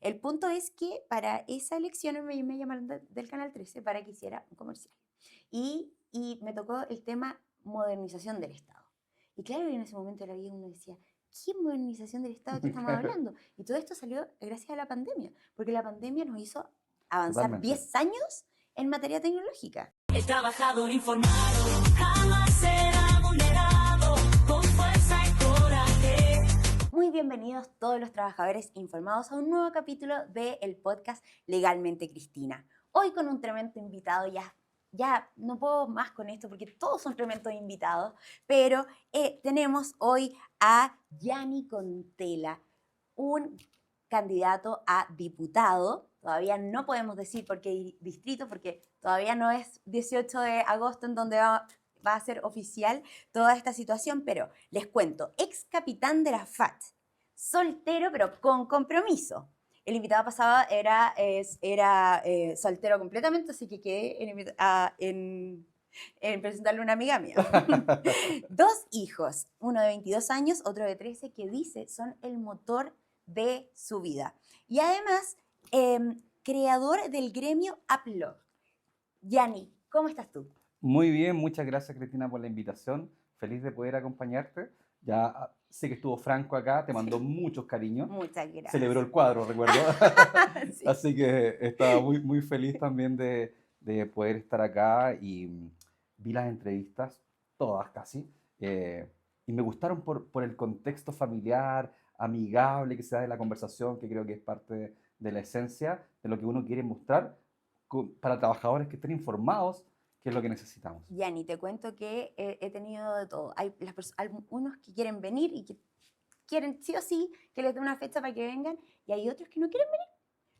El punto es que para esa elección me llamaron del Canal 13 para que hiciera un comercial. Y me tocó el tema modernización del Estado. Y claro, en ese momento de la vida uno decía, ¿qué modernización del Estado que estamos hablando? Y todo esto salió gracias a la pandemia, porque la pandemia nos hizo avanzar Totalmente. 10 años en materia tecnológica. El trabajador informado jamás será vulnerado, con fuerza y coraje. Muy bienvenidos todos los trabajadores informados a un nuevo capítulo del podcast Legalmente Cristina. Hoy con un tremendo invitado, ya no puedo más con esto porque todos son tremendos invitados, pero tenemos hoy a Yanni Contela, un candidato a diputado. Todavía no podemos decir por qué distrito, porque todavía no es 18 de agosto en donde va a ser oficial toda esta situación, pero les cuento, ex capitán de la FAT, soltero pero con compromiso. El invitado pasado era soltero completamente, así que quedé en presentarle a una amiga mía. 2 hijos, uno de 22 años, otro de 13, que dice son el motor de su vida. Y además, creador del gremio Upload. Yanni, ¿cómo estás tú? Muy bien, muchas gracias Cristina por la invitación. Feliz de poder acompañarte. Ya sé que estuvo Franco acá, te mandó muchos cariños. Muchas gracias. Celebró el cuadro, recuerdo. Sí. Así que estaba muy feliz también de poder estar acá y vi las entrevistas, todas casi, y me gustaron por el contexto familiar, amigable que se da de la conversación, que creo que es parte de la esencia de lo que uno quiere mostrar para trabajadores que estén informados, que es lo que necesitamos. Yanni, te cuento que he tenido de todo. Hay algunos que quieren venir y que quieren sí o sí que les dé una fecha para que vengan, y hay otros que no quieren venir.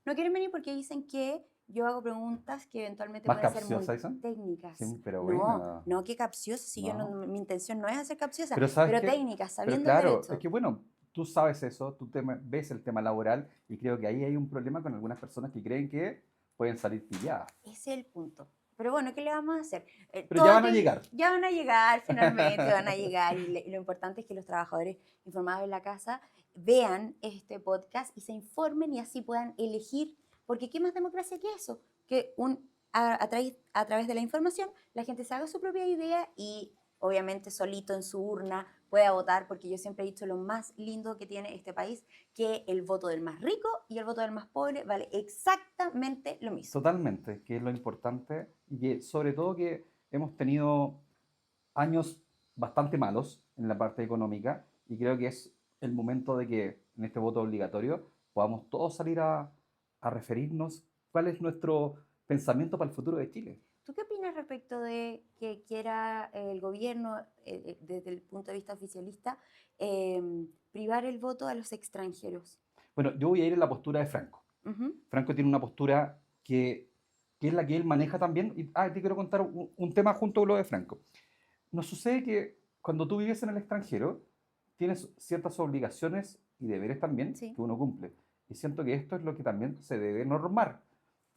No quieren venir porque dicen que yo hago preguntas que eventualmente ¿Más pueden ser muy capciosa dicen? técnicas. Sí, pero No, bueno. no que capciosa, si yo No. mi intención no es hacer capciosa, Pero ¿sabes pero qué? técnicas, Pero sabiendo el claro, es derecho. que bueno, tú sabes eso, ves el tema laboral y creo que ahí hay un problema con algunas personas que creen que pueden salir pilladas. Ese es el punto. Pero bueno, ¿qué le vamos a hacer? Pero ya van a llegar. Ya van a llegar, finalmente van a llegar. Y lo importante es que los trabajadores informados en la casa vean este podcast y se informen y así puedan elegir. Porque ¿qué más democracia que eso? Que a través de la información la gente se haga su propia idea y obviamente solito en su urna pueda votar, porque yo siempre he dicho lo más lindo que tiene este país, que el voto del más rico y el voto del más pobre vale exactamente lo mismo. Totalmente, que es lo importante y que sobre todo que hemos tenido años bastante malos en la parte económica y creo que es el momento de que en este voto obligatorio podamos todos salir a referirnos cuál es nuestro pensamiento para el futuro de Chile. ¿Tú qué opinas respecto de que quiera el gobierno, desde el punto de vista oficialista, eh, privar el voto a los extranjeros? Bueno, yo voy a ir en la postura de Franco. Ujú. Franco tiene una postura que es la que él maneja también. Y te quiero contar un tema junto con lo de Franco. Nos sucede que cuando tú vives en el extranjero, tienes ciertas obligaciones y deberes también Sí, que uno cumple. Y siento que esto es lo que también se debe normar.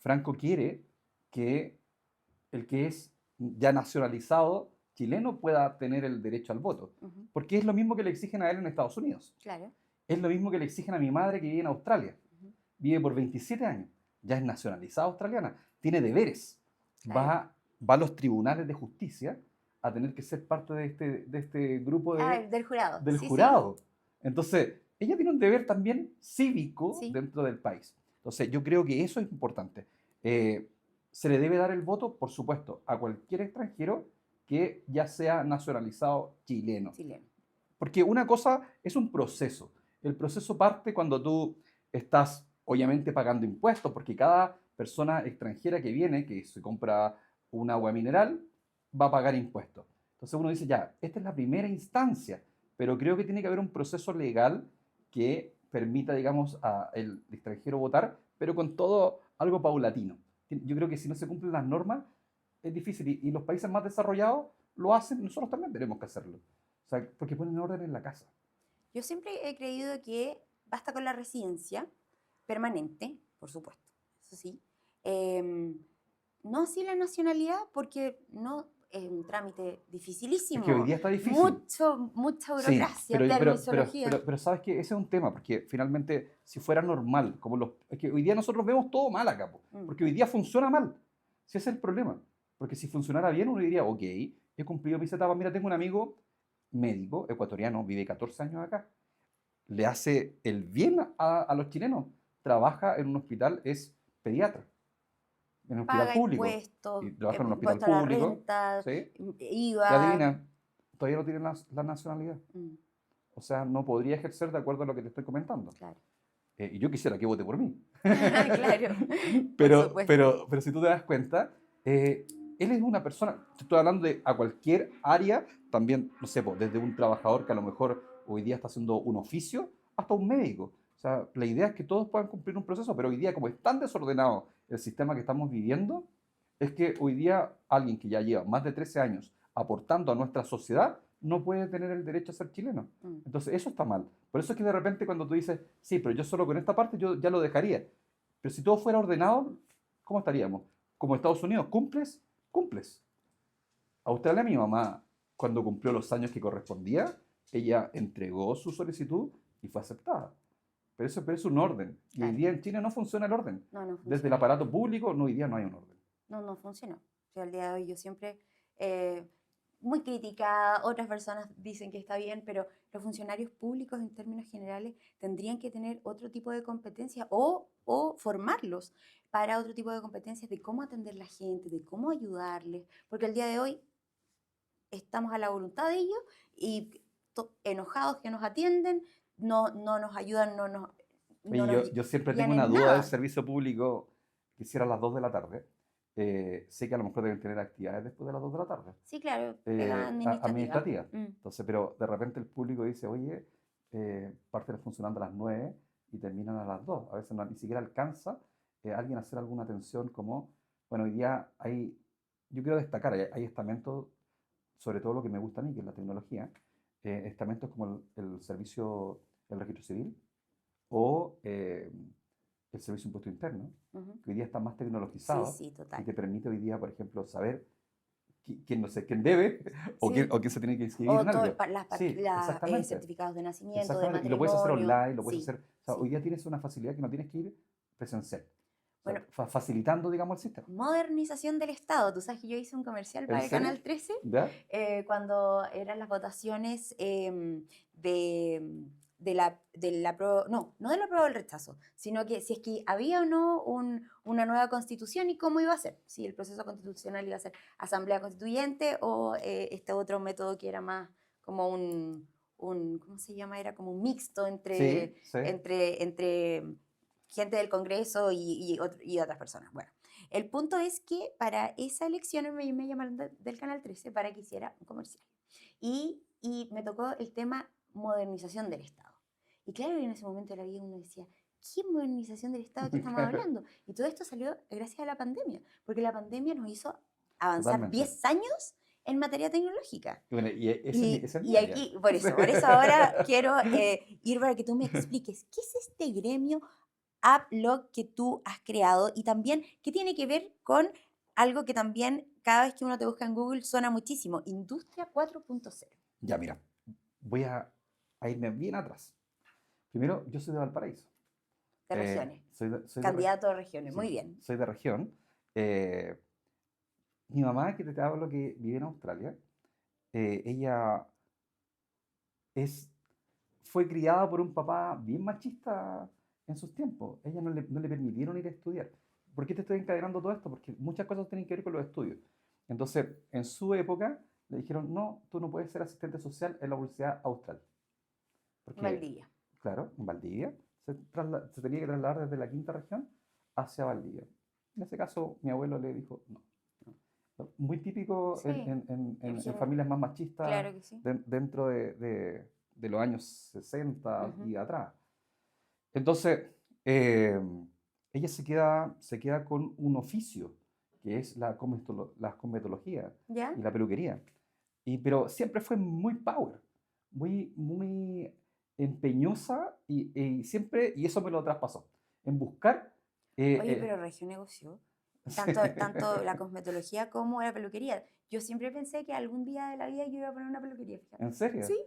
Franco quiere que el que es ya nacionalizado chileno pueda tener el derecho al voto. ujú, Porque es lo mismo que le exigen a él en Estados Unidos. claro. Es lo mismo que le exigen a mi madre que vive en Australia. Ujú, Vive por 27 años. Ya es nacionalizada australiana. Tiene deberes. claro. Va a los tribunales de justicia a tener que ser parte de este grupo Del jurado. del Sí, sí, jurado. Entonces, ella tiene un deber también cívico sí. dentro del país. Entonces, yo creo que eso es importante. Se le debe dar el voto, por supuesto, a cualquier extranjero que ya sea nacionalizado chileno. Chileno. Porque una cosa es un proceso. El proceso parte cuando tú estás, obviamente, pagando impuestos, porque cada persona extranjera que viene, que se compra un agua mineral, va a pagar impuestos. Entonces uno dice, ya, esta es la primera instancia, pero creo que tiene que haber un proceso legal que permita, digamos, al extranjero votar, pero con todo algo paulatino. Yo creo que si no se cumplen las normas, es difícil. Y los países más desarrollados lo hacen, nosotros también tenemos que hacerlo. O sea, porque ponen orden en la casa. Yo siempre he creído que basta con la residencia permanente, por supuesto, eso sí. No así la nacionalidad, porque no, es un trámite Es dificilísimo. que hoy día está difícil. Mucha Sí, burocracia, pero permisología. sabes que ese es un tema, porque finalmente si fuera normal, es que hoy día nosotros vemos todo mal acá, po, porque hoy día funciona mal. Si ese es el problema. Porque si funcionara bien, uno diría, ok, he cumplido mis etapas. Mira, tengo un amigo médico ecuatoriano, vive 14 años acá. Le hace el bien a los chilenos. Trabaja en un hospital, es pediatra, en un hospital Paga público. impuestos, Y trabaja en un hospital impuesto a la público, renta, ¿sí? Y IVA. adivina, todavía no tiene la nacionalidad. Mm, O sea, no podría ejercer de acuerdo a lo que te estoy comentando. claro. Y yo quisiera que vote por mí. Claro, por supuesto. Pero si tú te das cuenta, él es una persona, te estoy hablando de a cualquier área, también, no sé, pues, desde un trabajador que a lo mejor hoy día está haciendo un oficio, hasta un médico. O sea, la idea es que todos puedan cumplir un proceso, pero hoy día, como es tan desordenado el sistema que estamos viviendo, es que hoy día alguien que ya lleva más de 13 años aportando a nuestra sociedad no puede tener el derecho a ser chileno. Mm. Entonces, eso está mal. Por eso es que de repente cuando tú dices, sí, pero yo solo con esta parte yo ya lo dejaría. Pero si todo fuera ordenado, ¿cómo estaríamos? Como Estados Unidos, ¿cumples? Cumples. Australia, mi mamá, cuando cumplió los años que correspondía, ella entregó su solicitud y fue aceptada. Pero es un orden. Y hoy Claro. día en Chile no funciona el orden. No, no Desde el funciona. aparato público, no, hoy día no hay un orden. No funcionó. O sea, al día de hoy yo siempre, muy criticada, otras personas dicen que está bien, pero los funcionarios públicos en términos generales tendrían que tener otro tipo de competencias o formarlos para otro tipo de competencias de cómo atender a la gente, de cómo ayudarles, porque al día de hoy estamos a la voluntad de ellos y enojados que nos atienden, no nos ayudan, no Oye, nos yo siempre guían tengo una en duda del nada. servicio público que hiciera a las 2 de la tarde. Sé que a lo mejor deben tener actividades después de las 2 de la tarde. Sí, claro, pega administrativa. Administrativa. Mm. Entonces, pero de repente el público dice, oye, parten funcionando a las 9 y terminan a las 2. A veces ni siquiera alcanza alguien a hacer alguna atención como, bueno, hoy día yo quiero destacar, hay estamentos, sobre todo lo que me gusta a mí, que es la tecnología, estamentos como el servicio, el registro civil o el servicio de impuesto interno, Ujú. que hoy día está más Sí, tecnologizado sí, y total. te permite hoy día, por ejemplo, saber quién, no sé, quién debe Sí. o quién se tiene que inscribir O en algo. los Sí, exactamente. certificados de nacimiento, de Exactamente. Y lo puedes hacer matrimonio. online, lo puedes Sí, hacer. O sea, sí. hoy día tienes una facilidad que no tienes que ir presencial. O sea, Bueno, facilitando, digamos, el sistema. modernización del Estado. Tú sabes que yo hice un comercial ¿En para el serio? Canal 13 ¿Ya? cuando eran las votaciones no de la prueba del rechazo, sino que si es que había o no una nueva constitución y cómo iba a ser, si el proceso constitucional iba a ser asamblea constituyente o este otro método que era más como ¿cómo se llama? Era como un mixto Sí, sí. entre gente del Congreso y otras personas. Bueno, el punto es que para esa elección me llamaron del Canal 13 para que hiciera un comercial. Y me tocó el tema modernización del Estado. Y claro, en ese momento de la vida uno decía, ¿qué modernización del Estado que estamos hablando? Y todo esto salió gracias a la pandemia, porque la pandemia nos hizo avanzar Totalmente. 10 años en materia tecnológica. Y bueno, esa es mi Y área. aquí, por eso ahora quiero ir para que tú me expliques, ¿qué es este gremio AppLog que tú has creado? Y también, ¿qué tiene que ver con algo que también cada vez que uno te busca en Google suena muchísimo? Industria 4.0. Ya, mira, voy a irme bien atrás. Primero, yo soy de Valparaíso. De regiones. Soy de Candidato a regiones, sí, muy bien. soy de región. Mi mamá, que te hablo, que vive en Australia, ella fue criada por un papá bien machista en sus tiempos. Ella no le permitieron ir a estudiar. ¿Por qué te estoy encadenando todo esto? Porque muchas cosas tienen que ver con los estudios. Entonces, en su época, le dijeron, no, tú no puedes ser asistente social en la Universidad Austral. Porque, Valdivia. claro, en Valdivia, se tenía que trasladar desde la quinta región hacia Valdivia. En ese caso, mi abuelo le dijo, no. Muy típico Sí, en familias más machistas claro que sí. dentro de los años 60 Ujú. y atrás. Entonces, ella se queda con un oficio, que es la cosmetología ¿Ya? y la peluquería. Pero siempre fue muy power, muy empeñosa y siempre, y eso me lo traspasó, en buscar... Oye, pero Regio negoció. tanto la cosmetología como la peluquería. Yo siempre pensé que algún día de la vida yo iba a poner una peluquería, fíjate. ¿En serio? Sí,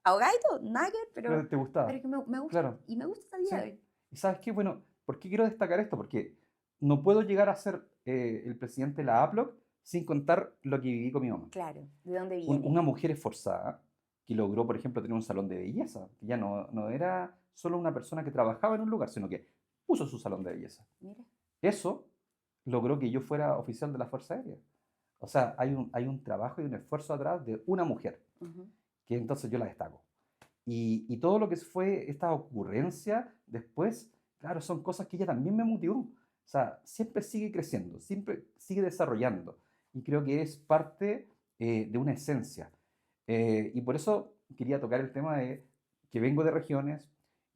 abogada y todo, nada que ver, Pero te gustaba. pero que me gusta. Claro. Y me gusta hasta el día de Sí. hoy. Y sabes qué, bueno, ¿por qué quiero destacar esto? Porque no puedo llegar a ser el presidente de la APLOC sin contar lo que viví con mi mamá. Claro, ¿de dónde viene? Una mujer esforzada que logró, por ejemplo, tener un salón de belleza, que ya no era solo una persona que trabajaba en un lugar, sino que puso su salón de belleza. Mira. Eso logró que yo fuera oficial de la Fuerza Aérea. O sea, hay un trabajo y un esfuerzo atrás de una mujer, Ujú. que entonces yo la destaco. Y todo lo que fue esta ocurrencia después, claro, son cosas que ella también me motivó. O sea, siempre sigue creciendo, siempre sigue desarrollando. Y creo que es parte de una esencia. Y por eso quería tocar el tema de que vengo de regiones,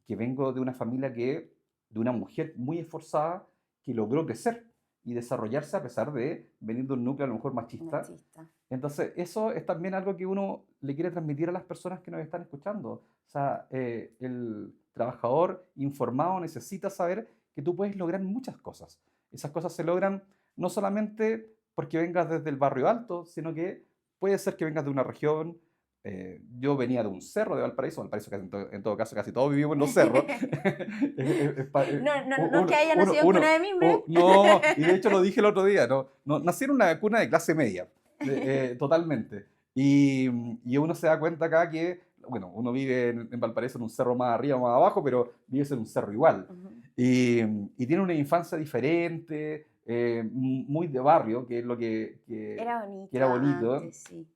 que vengo de una familia de una mujer muy esforzada que logró crecer y desarrollarse a pesar de venir de un núcleo a lo mejor machista. Machista. Entonces, eso es también algo que uno le quiere transmitir a las personas que nos están escuchando. O sea, el trabajador informado necesita saber que tú puedes lograr muchas cosas. Esas cosas se logran no solamente porque vengas desde el barrio alto, sino que puede ser que vengas de una región. Yo venía de un cerro de Valparaíso, Valparaíso casi en todo caso casi todos vivimos en los cerros. No es que haya nacido en cuna de mimbre. No, y de hecho lo dije el otro día, nací en una cuna de clase media, totalmente. Y uno se da cuenta acá que, bueno, uno vive en Valparaíso en un cerro más arriba, más abajo, pero vives en un cerro igual. Ujú. Y tiene una infancia diferente, muy de barrio, que es lo Era bonito. que era bonito. Antes, sí.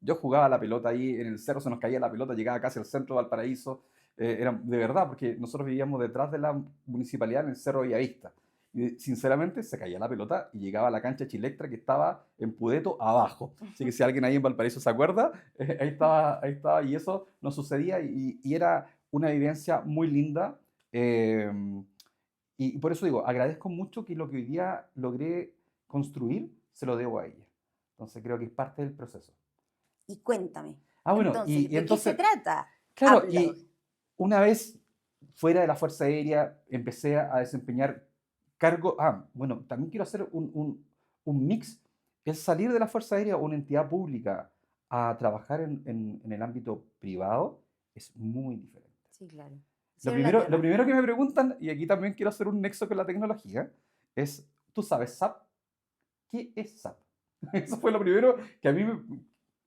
Yo jugaba la pelota ahí en el cerro, se nos caía la pelota, llegaba casi al centro de Valparaíso. Era de verdad, porque nosotros vivíamos detrás de la municipalidad en el Cerro Bellavista. Y sinceramente se caía la pelota y llegaba a la cancha Chilectra que estaba en Pudeto abajo. Así que si alguien ahí en Valparaíso se acuerda, ahí estaba, y eso no sucedía y era una vivencia muy linda. Y por eso digo, agradezco mucho que lo que hoy día logré construir, se lo debo a ella. Entonces creo que es parte del proceso. Y cuéntame. Ah, bueno, Entonces, y ¿de qué entonces, se trata? claro, Upload. y una vez fuera de la Fuerza Aérea, empecé a desempeñar cargo. Ah, bueno, también quiero hacer un mix. El salir de la Fuerza Aérea o una entidad pública a trabajar en el ámbito privado es muy diferente. Sí, claro. Lo Cielo y la primero, tierra. lo primero que me preguntan, y aquí también quiero hacer un nexo con la tecnología, es, ¿tú sabes SAP? ¿Qué es SAP? Eso fue lo primero que a mí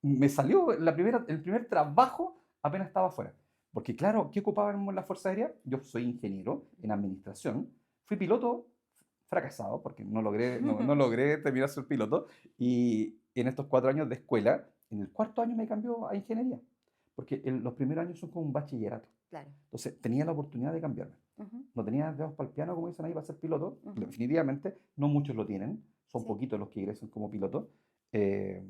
me salió, el primer trabajo apenas estaba afuera. Porque claro, ¿qué ocupábamos en la Fuerza Aérea? Yo soy ingeniero en administración, fui piloto fracasado porque no logré terminar de ser piloto y en estos 4 años de escuela, en el cuarto año me cambió a ingeniería, porque los primeros años son como un bachillerato. Claro. Entonces tenía la oportunidad de cambiarme. Ujú. No tenía dedos para el piano, como dicen ahí, para ser piloto. Ujú. Definitivamente, no muchos lo tienen. Son Sí. poquitos los que ingresan como piloto. Eh,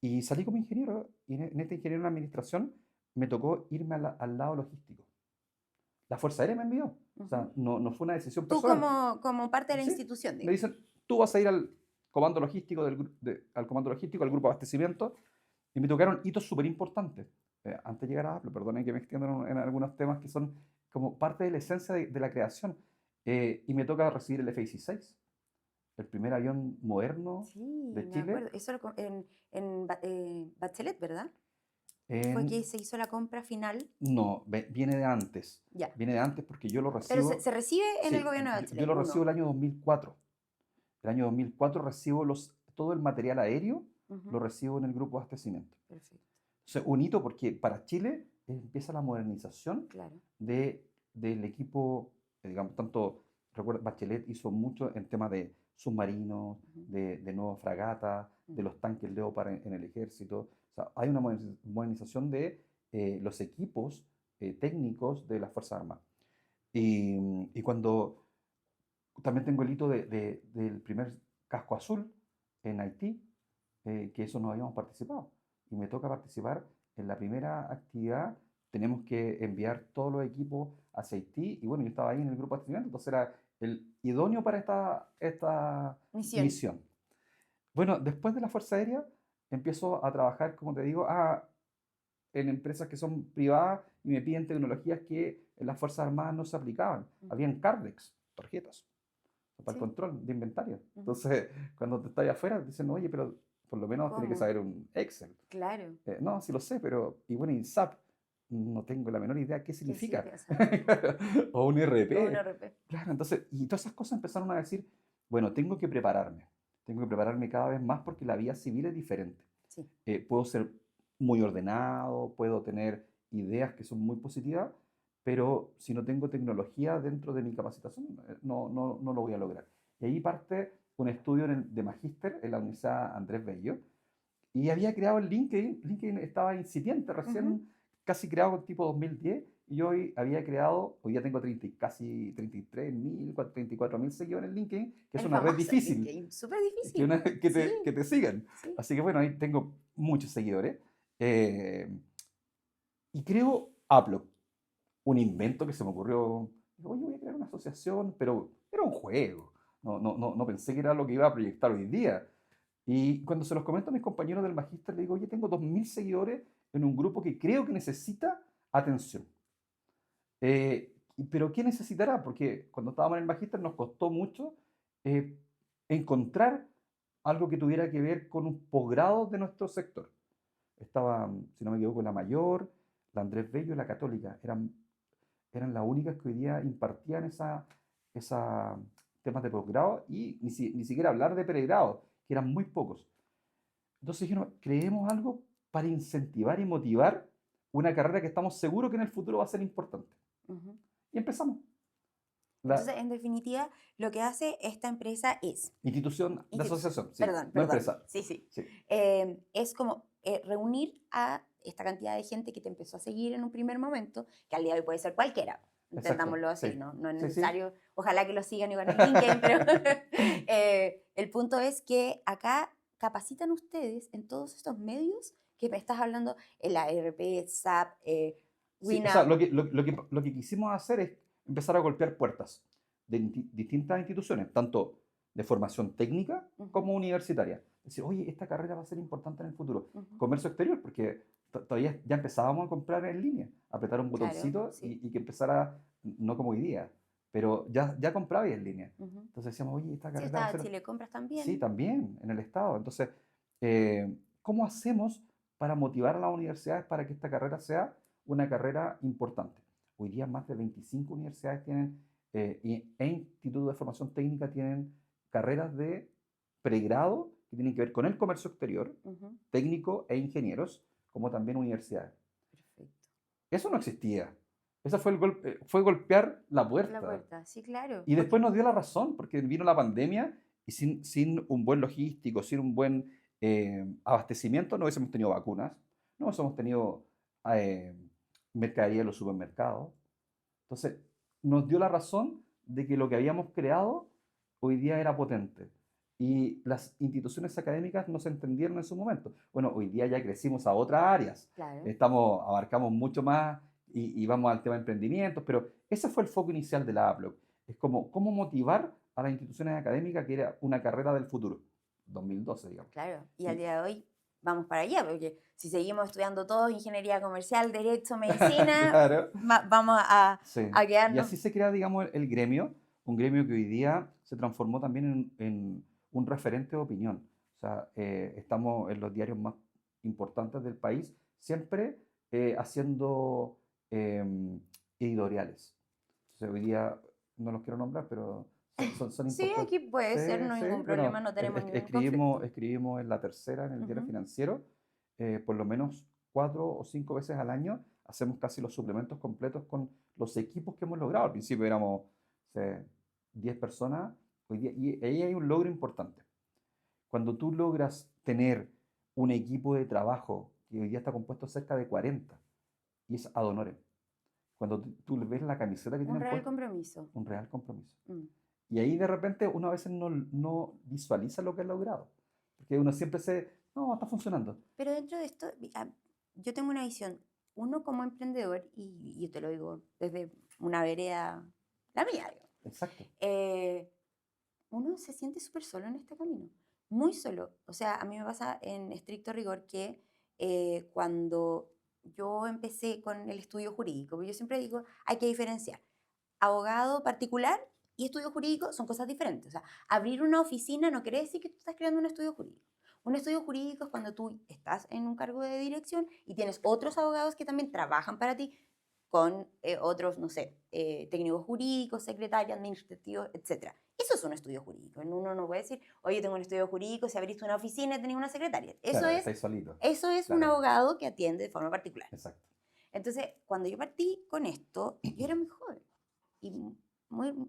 y salí como ingeniero. Y en este ingeniero en administración me tocó irme al lado logístico. La Fuerza Aérea me envió. O sea, no fue una decisión Tú personal. como parte de la Sí, institución, me digamos. dicen, tú vas a ir al comando logístico, al comando logístico, al grupo de abastecimiento. Y me tocaron hitos súper importantes. Antes de llegar a Apple, perdonen que me extiendo en algunos temas que son como parte de la esencia de la creación. Y me toca recibir el F-16, el primer avión moderno Sí, de me Chile. acuerdo. Eso en Bachelet, ¿verdad? Fue En- que se hizo la compra final. no, viene de antes. Ya. Viene de antes porque yo lo Pero recibo. se recibe en Sí, el gobierno de yo Bachelet. lo recibo el uno. año 2004. El año 2004 recibo todo el material aéreo, Ujú. lo recibo en el grupo de abastecimiento. Perfecto, Entonces, un hito porque para Chile empieza la modernización claro. del equipo, digamos, tanto, recuerdo, Bachelet hizo mucho en temas de submarinos, Ujú. de nuevas fragatas, de Ujú. los tanques Leopard en el ejército. O sea, hay una modernización de los equipos técnicos de las Fuerzas Armadas. Y cuando también tengo el hito del primer casco azul en Haití, que eso no habíamos participado. Y me toca participar en la primera actividad. Tenemos que enviar todos los equipos hacia Haití. Y bueno, yo estaba ahí en el grupo de abastecimiento, entonces era el idóneo para esta Misión. misión. Bueno, después de la Fuerza Aérea, empiezo a trabajar, como te digo, en empresas que son privadas y me piden tecnologías que en las Fuerzas Armadas no se aplicaban. Ujú. Habían Cardex, tarjetas. para el Sí. control de inventario. Ujú. Entonces, cuando te estás afuera, dicen, oye, pero por lo menos tiene que ¿Cómo? saber un Excel. Claro. No, sí lo sé, pero, y bueno, y SAP, no tengo la menor idea qué ¿Qué significa. significa SAP? O un O un RP. RP. Claro, entonces, y todas esas cosas empezaron a decir, bueno, tengo que prepararme cada vez más porque la vida civil es diferente. Sí. Puedo ser muy ordenado, puedo tener ideas que son muy positivas, pero si no tengo tecnología dentro de mi capacitación, no lo voy a lograr. Y ahí parte un estudio de magíster en la Universidad Andrés Bello, y había creado el LinkedIn. LinkedIn estaba incipiente, Ujú. recién casi creado tipo 2010. Y yo hoy había creado, hoy ya tengo 30, casi 33.000, 34.000 seguidores en LinkedIn, que es El una red famoso difícil LinkedIn. Súper difícil. Sí, que te sigan. sí. Así que bueno, ahí tengo muchos seguidores. Eh, y creo Upload, un invento que se me ocurrió. Digo, oye, voy a crear una asociación, pero era un juego. No pensé que era lo que iba a proyectar hoy día. Y cuando se los comento a mis compañeros del magíster, le digo, oye, tengo 2.000 seguidores en un grupo que creo que necesita atención. Pero ¿qué necesitará? Porque cuando estábamos en el magíster nos costó mucho eh, encontrar algo que tuviera que ver con un posgrado de nuestro sector. Estaba, si no me equivoco, la Mayor, la Andrés Bello y la Católica. Eran las únicas que hoy día impartían esa temas de posgrado y ni siquiera hablar de pregrado, que eran muy pocos. Entonces dijeron, creemos algo para incentivar y motivar una carrera que estamos seguros que en el futuro va a ser importante. Ujú. Y empezamos. La Entonces, en definitiva, lo que hace esta empresa es, institución de institución, asociación, sí, perdón, no perdón, empresa. sí, sí, Sí, es como reunir a esta cantidad de gente que te empezó a seguir en un primer momento, que al día de hoy puede ser cualquiera, exacto. entendámoslo así, Sí, ¿no? No es sí, sí. necesario, ojalá que lo sigan igual en LinkedIn, pero el punto es que acá capacitan ustedes en todos estos medios que me estás hablando, el ARP, SAP, Sí, o sea, Winamp. lo que quisimos hacer es empezar a golpear puertas de distintas instituciones, tanto de formación técnica Ujú, como universitaria. Decir, oye, esta carrera va a ser importante en el futuro. ujú. Comercio exterior, porque todavía ya empezábamos a comprar en línea, apretar un Claro, botoncito sí. y que empezara, no como hoy día, pero ya compraba en línea. Ujú. Entonces decíamos, oye, esta Sí, carrera va a está ser... Chile Compras Sí, también. también, en el Estado. Entonces, ¿cómo hacemos para motivar a las universidades para que esta carrera sea una carrera importante? Hoy día más de 25 universidades tienen, e institutos de formación técnica tienen carreras de pregrado que tienen que ver con el comercio exterior, Ujú. técnico e ingenieros, como también universidades. Perfecto. Eso no existía. Eso fue, fue golpear la La puerta. puerta, sí, claro. Y Porque, después nos dio la razón, porque vino la pandemia y sin un buen logístico, sin un buen abastecimiento, no hubiésemos tenido vacunas, no hubiésemos tenido eh, mercadería en los supermercados. Entonces, nos dio la razón de que lo que habíamos creado hoy día era potente. Y las instituciones académicas no se entendieron en su momento. Bueno, hoy día ya crecimos a otras áreas. claro. Abarcamos mucho más y vamos al tema de emprendimientos, pero ese fue el foco inicial de la APLOC. Es como cómo motivar a las instituciones académicas que era una carrera del futuro, 2012, digamos. Claro, y al Y, día de hoy vamos para allá, porque si seguimos estudiando todos ingeniería comercial, derecho, medicina, claro, vamos sí. a Y así quedarnos. se crea, digamos, el gremio, un gremio que hoy día se transformó también en un referente de opinión. O sea, estamos en los diarios más importantes del país, siempre haciendo editoriales. Entonces, hoy día no los quiero nombrar, pero son Sí, importantes. aquí puede Sí, ser, no hay sí. ningún Bueno, problema, no tenemos ningún conflicto. escribimos en La Tercera, en el diario Ujú. financiero, por lo menos 4 o 5 veces al año hacemos casi los suplementos completos con los equipos que hemos logrado. Al principio éramos, sé, 10 personas, hoy día, y ahí hay un logro importante. Cuando tú logras tener un equipo de trabajo que hoy día está compuesto cerca de 40 y es ad honorem, cuando tú ves la camiseta que Un tienen real puesta, compromiso. un real compromiso. Mm. Y ahí de repente uno a veces no visualiza lo que ha logrado, porque uno siempre se, no, está funcionando. Pero dentro de esto, yo tengo una visión, uno como emprendedor, y yo te lo digo desde una vereda, la mía, digo, Exacto. eh, uno se siente súper solo en este camino, muy solo. O sea, a mí me pasa en estricto rigor que cuando yo empecé con el estudio jurídico, yo siempre digo, hay que diferenciar abogado particular y estudio jurídico son cosas diferentes. O sea, abrir una oficina no quiere decir que tú estás creando un estudio jurídico. Un estudio jurídico es cuando tú estás en un cargo de dirección y tienes otros abogados que también trabajan para ti con otros, no sé, técnicos jurídicos, secretarios, administrativos, etc. Eso es un estudio jurídico. Uno no puede decir, oye, tengo un estudio jurídico, si abriste una oficina y tenés una secretaria. Claro, estáis solitos. Eso es un Claro. abogado que atiende de forma particular. Exacto. Entonces, cuando yo partí con esto, yo era muy joven y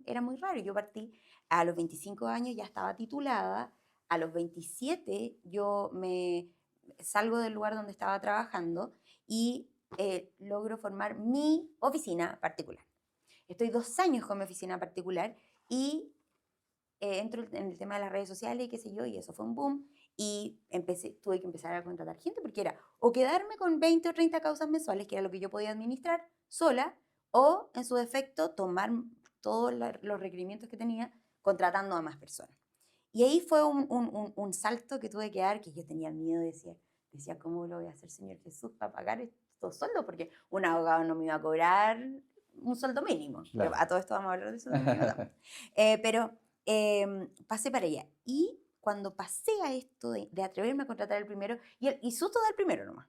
era muy raro. Yo partí a los 25 años, ya estaba titulada. A los 27 yo me salgo del lugar donde estaba trabajando y logro formar mi oficina particular. Estoy 2 años con mi oficina particular y entro en el tema de las redes sociales y qué sé yo, y eso fue un boom. Y tuve que empezar a contratar gente porque era o quedarme con 20 o 30 causas mensuales, que era lo que yo podía administrar sola, o en su defecto tomar todos los requerimientos que tenía contratando a más personas. Y ahí fue un salto que tuve que dar, que yo tenía miedo, decía, ¿cómo lo voy a hacer, Señor Jesús, para pagar estos sueldos? Porque un abogado no me iba a cobrar un sueldo mínimo. Claro. A todo esto vamos a hablar de sueldo mínimo también. Pero pasé para allá. Y cuando pasé a esto de atreverme a contratar el primero, y susto dar primero nomás.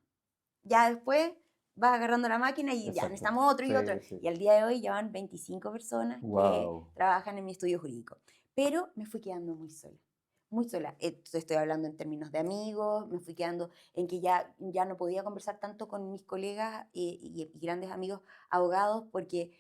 Ya después vas agarrando la máquina y ya Exacto. necesitamos otro y Sí, otro. sí. Y al día de hoy ya van 25 personas Wow. que trabajan en mi estudio jurídico. Pero me fui quedando muy sola. Muy sola. Estoy hablando en términos de amigos, me fui quedando en que ya no podía conversar tanto con mis colegas y grandes amigos abogados porque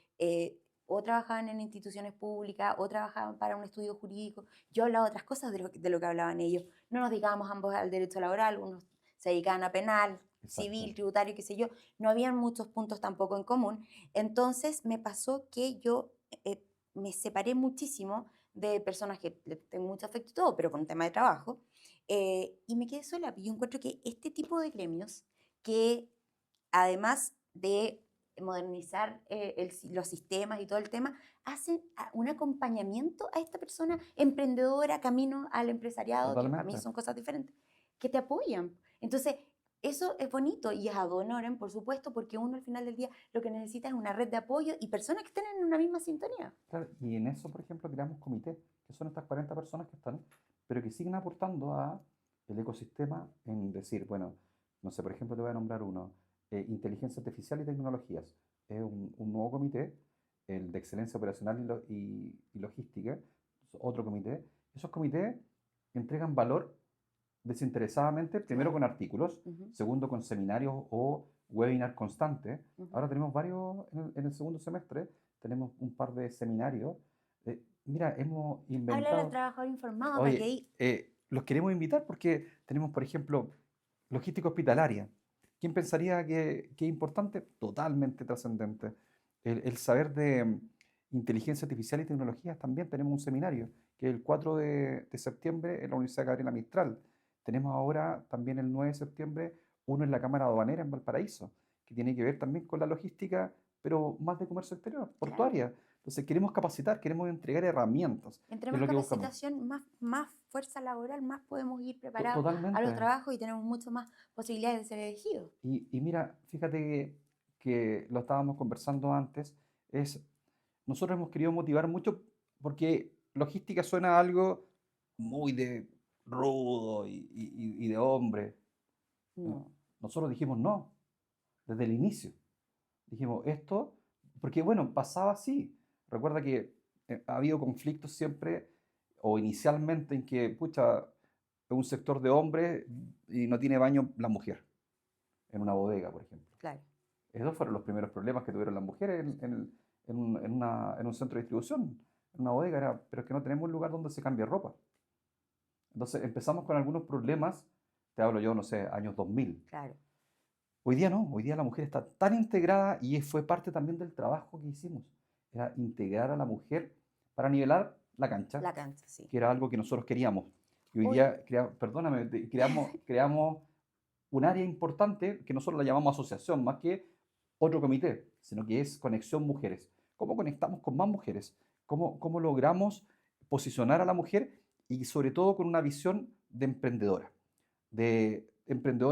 o trabajaban en instituciones públicas o trabajaban para un estudio jurídico. Yo hablaba otras cosas de lo que hablaban ellos. No nos dedicábamos ambos al derecho laboral, unos se dedicaban a penal, civil, Exacto. tributario, qué sé yo. No habían muchos puntos tampoco en común. Entonces me pasó que yo me separé muchísimo de personas que le tengo mucho afecto y todo, pero por un tema de trabajo, y me quedé sola. Y yo encuentro que este tipo de gremios, que además de modernizar los sistemas y todo el tema, hacen un acompañamiento a esta persona emprendedora, camino al empresariado, que para mí Totalmente. son cosas diferentes, que te apoyan. Entonces, eso es bonito y es ad honorem, por supuesto, porque uno al final del día lo que necesita es una red de apoyo y personas que estén en una misma sintonía. Claro, y en eso, por ejemplo, creamos comités, que son estas 40 personas que están, pero que siguen aportando a el ecosistema en decir, bueno, no sé, por ejemplo, te voy a nombrar uno, inteligencia artificial y tecnologías. Es un nuevo comité, el de excelencia operacional y logística, es otro comité. Esos comités entregan valor desinteresadamente, primero con artículos, Ujú, segundo con seminarios o webinar constantes. ujú. Ahora tenemos varios en el segundo semestre, tenemos un par de seminarios. Mira, hemos Háblale al inventado, trabajador informado para que oye, ahí... los queremos invitar porque tenemos, por ejemplo, logística hospitalaria. ¿Quién pensaría que es importante? Totalmente trascendente. El saber de inteligencia artificial y tecnologías también tenemos un seminario, que es el 4 de septiembre en la Universidad Gabriela Mistral. Tenemos ahora también el 9 de septiembre uno en la Cámara Aduanera en Valparaíso, que tiene que ver también con la logística, pero más de comercio exterior, Claro. portuaria. Entonces queremos capacitar, queremos entregar herramientas, Entre que es más lo que buscamos. capacitación, más fuerza laboral, más podemos ir preparados a los Totalmente. trabajos y tenemos mucho más posibilidades de ser elegidos. Y mira, fíjate que lo estábamos conversando antes, nosotros hemos querido motivar mucho porque logística suena a algo muy de rudo y de hombre. ¿No? No. Nosotros dijimos no, desde el inicio. Dijimos esto, porque bueno, pasaba así. Recuerda que ha habido conflictos siempre, o inicialmente, en que, pucha, es un sector de hombres y no tiene baño la mujer, en una bodega, por ejemplo. Claro. Esos fueron los primeros problemas que tuvieron las mujeres en un centro de distribución, en una bodega, pero es que no tenemos un lugar donde se cambie ropa. Entonces empezamos con algunos problemas, te hablo yo, no sé, años 2000. Claro. Hoy día no, hoy día la mujer está tan integrada y fue parte también del trabajo que hicimos, era integrar a la mujer para nivelar la cancha, La cancha, sí. que era algo que nosotros queríamos. Y hoy Hoy- día, perdóname, creamos un área importante que nosotros la llamamos asociación, más que otro comité, sino que es Conexión Mujeres. ¿Cómo conectamos con más mujeres? ¿Cómo logramos posicionar a la mujer y sobre todo con una visión de emprendedora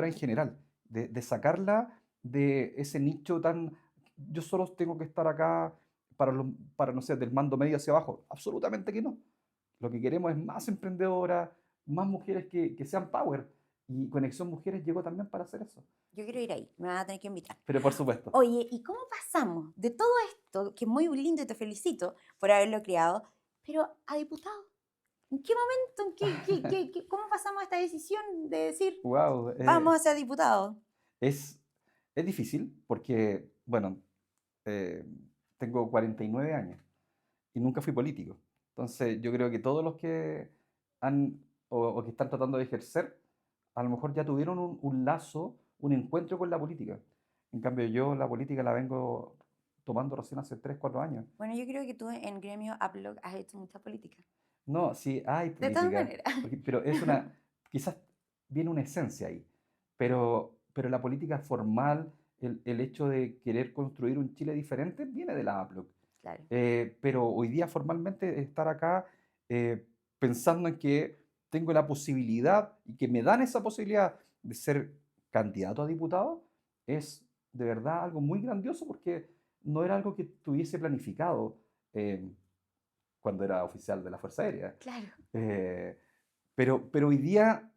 en general, de sacarla de ese nicho tan, yo solo tengo que estar acá para, para, no sé, del mando medio hacia abajo. Absolutamente que no. Lo que queremos es más emprendedoras, más mujeres que sean power. Y Conexión Mujeres llegó también para hacer eso. Yo quiero ir ahí, me van a tener que invitar. Pero por supuesto. Oye, ¿y cómo pasamos de todo esto, que es muy lindo y te felicito por haberlo creado, pero a diputado? ¿En qué momento, cómo pasamos a esta decisión de decir, Wow. vamos a ser diputados? Es difícil porque, bueno, eh, tengo 49 años y nunca fui político. Entonces, yo creo que todos los que han o que están tratando de ejercer, a lo mejor ya tuvieron un lazo, un encuentro con la política. En cambio, yo la política la vengo tomando recién hace 3 4 años. Bueno, yo creo que tú en Gremio Upload has hecho mucha política. No, sí, hay De todas política, maneras. pero es una, quizás viene una esencia ahí, pero la política formal, el hecho de querer construir un Chile diferente, viene de la APLOC. Claro. Pero hoy día formalmente estar acá pensando en que tengo la posibilidad y que me dan esa posibilidad de ser candidato a diputado, es de verdad algo muy grandioso porque no era algo que tuviese planificado cuando era oficial de la Fuerza Aérea. Claro. Eh, pero hoy día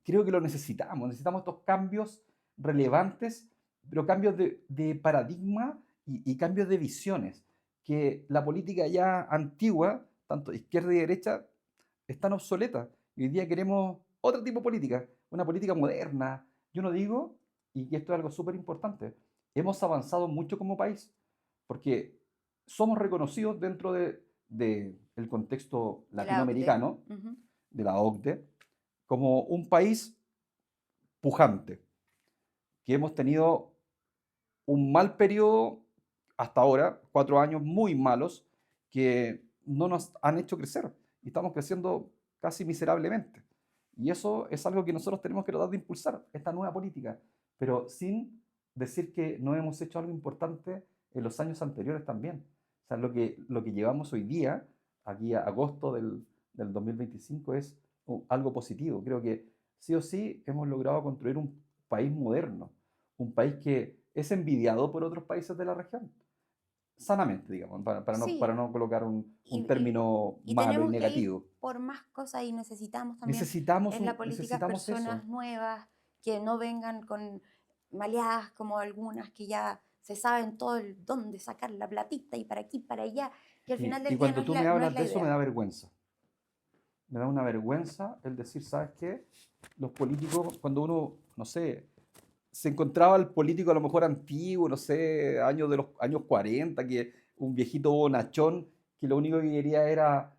creo que lo necesitamos. Necesitamos estos cambios relevantes, pero cambios de paradigma y cambios de visiones. Que la política ya antigua, tanto izquierda y derecha, están obsoletas. Y hoy día queremos otro tipo de política, una política moderna. Yo no digo, y esto es algo súper importante, hemos avanzado mucho como país, porque somos reconocidos dentro del contexto De la OCDE. latinoamericano, Ujú. de la OCDE, como un país pujante, que hemos tenido un mal periodo hasta ahora, 4 años muy malos, que no nos han hecho crecer y estamos creciendo casi miserablemente. Y eso es algo que nosotros tenemos que tratar de impulsar, esta nueva política, pero sin decir que no hemos hecho algo importante en los años anteriores también. O sea, lo que llevamos hoy día, aquí a agosto del 2025, es algo positivo. Creo que sí o sí hemos logrado construir un país moderno, un país que es envidiado por otros países de la región. Sanamente, digamos, Sí, para no colocar un y, término y malo y tenemos que ir negativo. por más cosas y necesitamos también en la política Necesitamos personas eso. nuevas que no vengan con maleadas como algunas que ya se saben todo el dónde sacar la platita y para aquí, para allá, que al final Y del día cuando tú me no es hablas la de eso, me idea. da vergüenza. Me da una vergüenza el decir, ¿sabes qué? Los políticos, cuando uno, no sé, se encontraba el político a lo mejor antiguo, no sé, años de los años 40, que un viejito bonachón, que lo único que quería era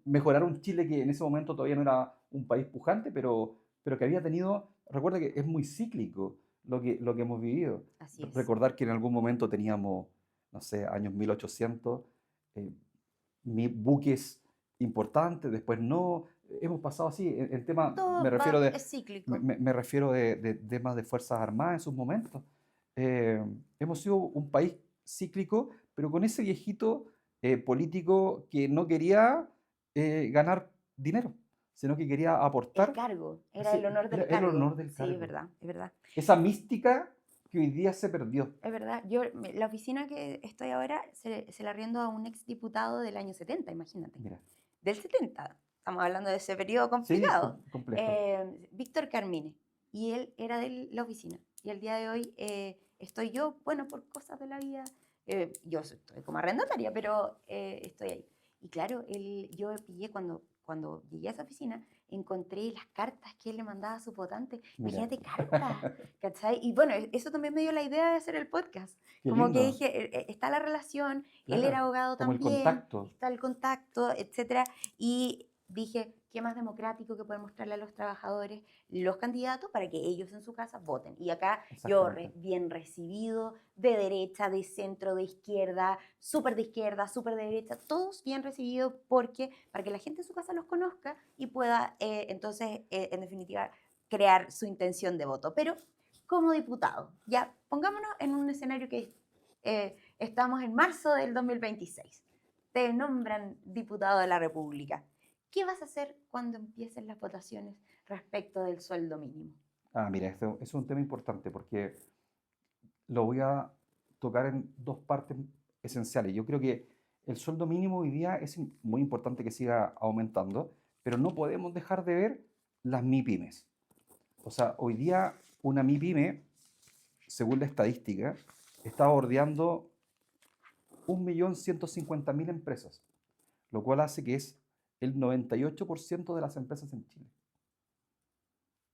mejorar un Chile que en ese momento todavía no era un país pujante, pero que había tenido, recuerda que es muy cíclico lo que hemos vivido. Así es. Recordar que en algún momento teníamos, no sé, años 1800, eh, buques importantes, después no. Hemos pasado así, el tema, Todo es cíclico. me refiero de temas de Fuerzas Armadas en sus momentos. Hemos sido un país cíclico, pero con ese viejito político que no quería ganar dinero, sino que quería El aportar. cargo, era Sí, el honor del era el cargo. honor del Sí, es cargo. verdad, es verdad. Esa mística que hoy día se perdió. Es verdad. La oficina que estoy ahora se la arriendo a un exdiputado del año 70, imagínate. Mira, Del 70. Estamos hablando de ese periodo sí, complicado. complejo. Víctor Carmine. Y él era de la oficina. Y al día de hoy estoy yo, bueno, por cosas de la vida. Yo estoy como arrendataria, pero estoy ahí. Y claro, yo pillé cuando llegué a esa oficina, encontré las cartas que él le mandaba a su votante. Mira, Imagínate cartas, ¿cachai? Y bueno, eso también me dio la idea de hacer el podcast. qué Como que lindo. dije, está la relación, él Claro, era abogado como el también, contacto. está el contacto, etcétera. Y dije, qué más democrático que poder mostrarle a los trabajadores los candidatos para que ellos en su casa voten. Y acá yo Exactamente. bien recibido, de derecha, de centro, de izquierda, súper de derecha, todos bien recibidos porque para que la gente en su casa los conozca y pueda entonces, en definitiva, crear su intención de voto. Pero como diputado, ya pongámonos en un escenario que estamos en marzo del 2026. Te nombran diputado de la República. ¿Qué vas a hacer cuando empiecen las votaciones respecto del sueldo mínimo? Mira, esto es un tema importante porque lo voy a tocar en dos partes esenciales. Yo creo que el sueldo mínimo hoy día es muy importante que siga aumentando, pero no podemos dejar de ver las MIPYMES. O sea, hoy día una MIPYME, según la estadística, está bordeando 1.150.000 empresas, lo cual hace que es el 98% de las empresas en Chile.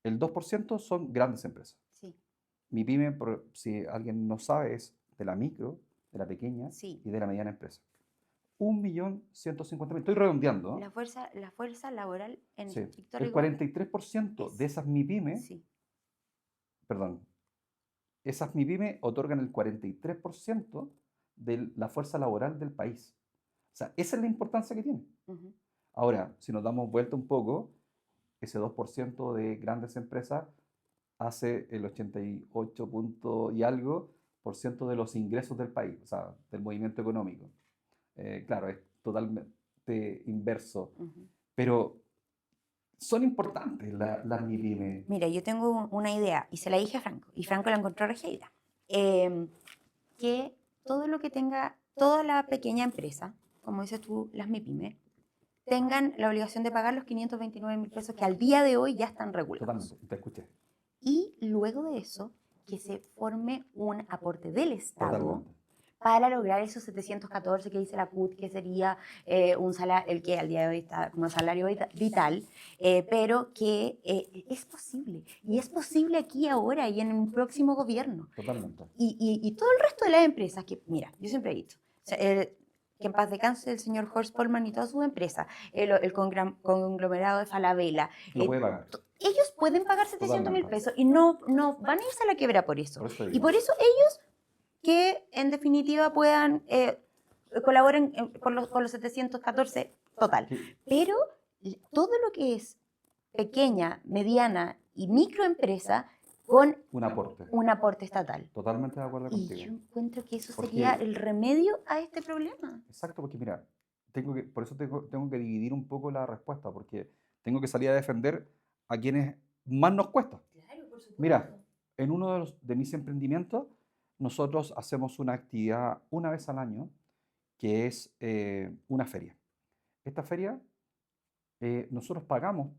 El 2% son grandes empresas. Sí, MIPYME, si alguien no sabe, es de la micro, de la pequeña sí. y de la mediana empresa. 1.150.000. Estoy redondeando, ¿no? La fuerza laboral en Sí. estricto El rigor 43% de esas MIPYME, sí. perdón, esas MIPYME otorgan el 43% de la fuerza laboral del país. O sea, esa es la importancia que tiene. Ujú. Ahora, si nos damos vuelta un poco, ese 2% de grandes empresas hace el 88 punto y algo por ciento de los ingresos del país, o sea, del movimiento económico. Claro, es totalmente inverso, Ujú. pero son importantes las MIPYME. Mira, yo tengo una idea y se la dije a Franco y Franco la encontró regia. Que todo lo que tenga, toda la pequeña empresa, como dices tú, las MIPYME, tengan la obligación de pagar los 529.000 pesos que al día de hoy ya están regulados. Totalmente, te escuché. Y luego de eso, que se forme un aporte del Estado Totalmente. para lograr esos 714 que dice la CUT, que sería un salario, el que al día de hoy está como salario vital, pero que es posible. Y es posible aquí ahora y en un próximo gobierno. Totalmente. Y todo el resto de las empresas, que mira, yo siempre he dicho, o sea, que en paz descanse el señor Horst Polman y toda su empresa, el conglomerado de Falabella, Lo puede pagar. ellos pueden pagar 700.000 Totalmente. pesos y no van a irse a la quiebra por eso. Por eso Y digo. por eso ellos que en definitiva puedan colaboren con los 714 total. Que- Pero todo lo que es pequeña, mediana y microempresa con un aporte. un aporte estatal. Totalmente de acuerdo Y contigo. yo encuentro que eso Porque- sería el remedio a este problema. Exacto, porque mira, por eso tengo que dividir un poco la respuesta, porque tengo que salir a defender a quienes más nos cuesta. Claro, por supuesto. Mira, en uno de mis emprendimientos, nosotros hacemos una actividad una vez al año, que es una feria. Esta feria, nosotros pagamos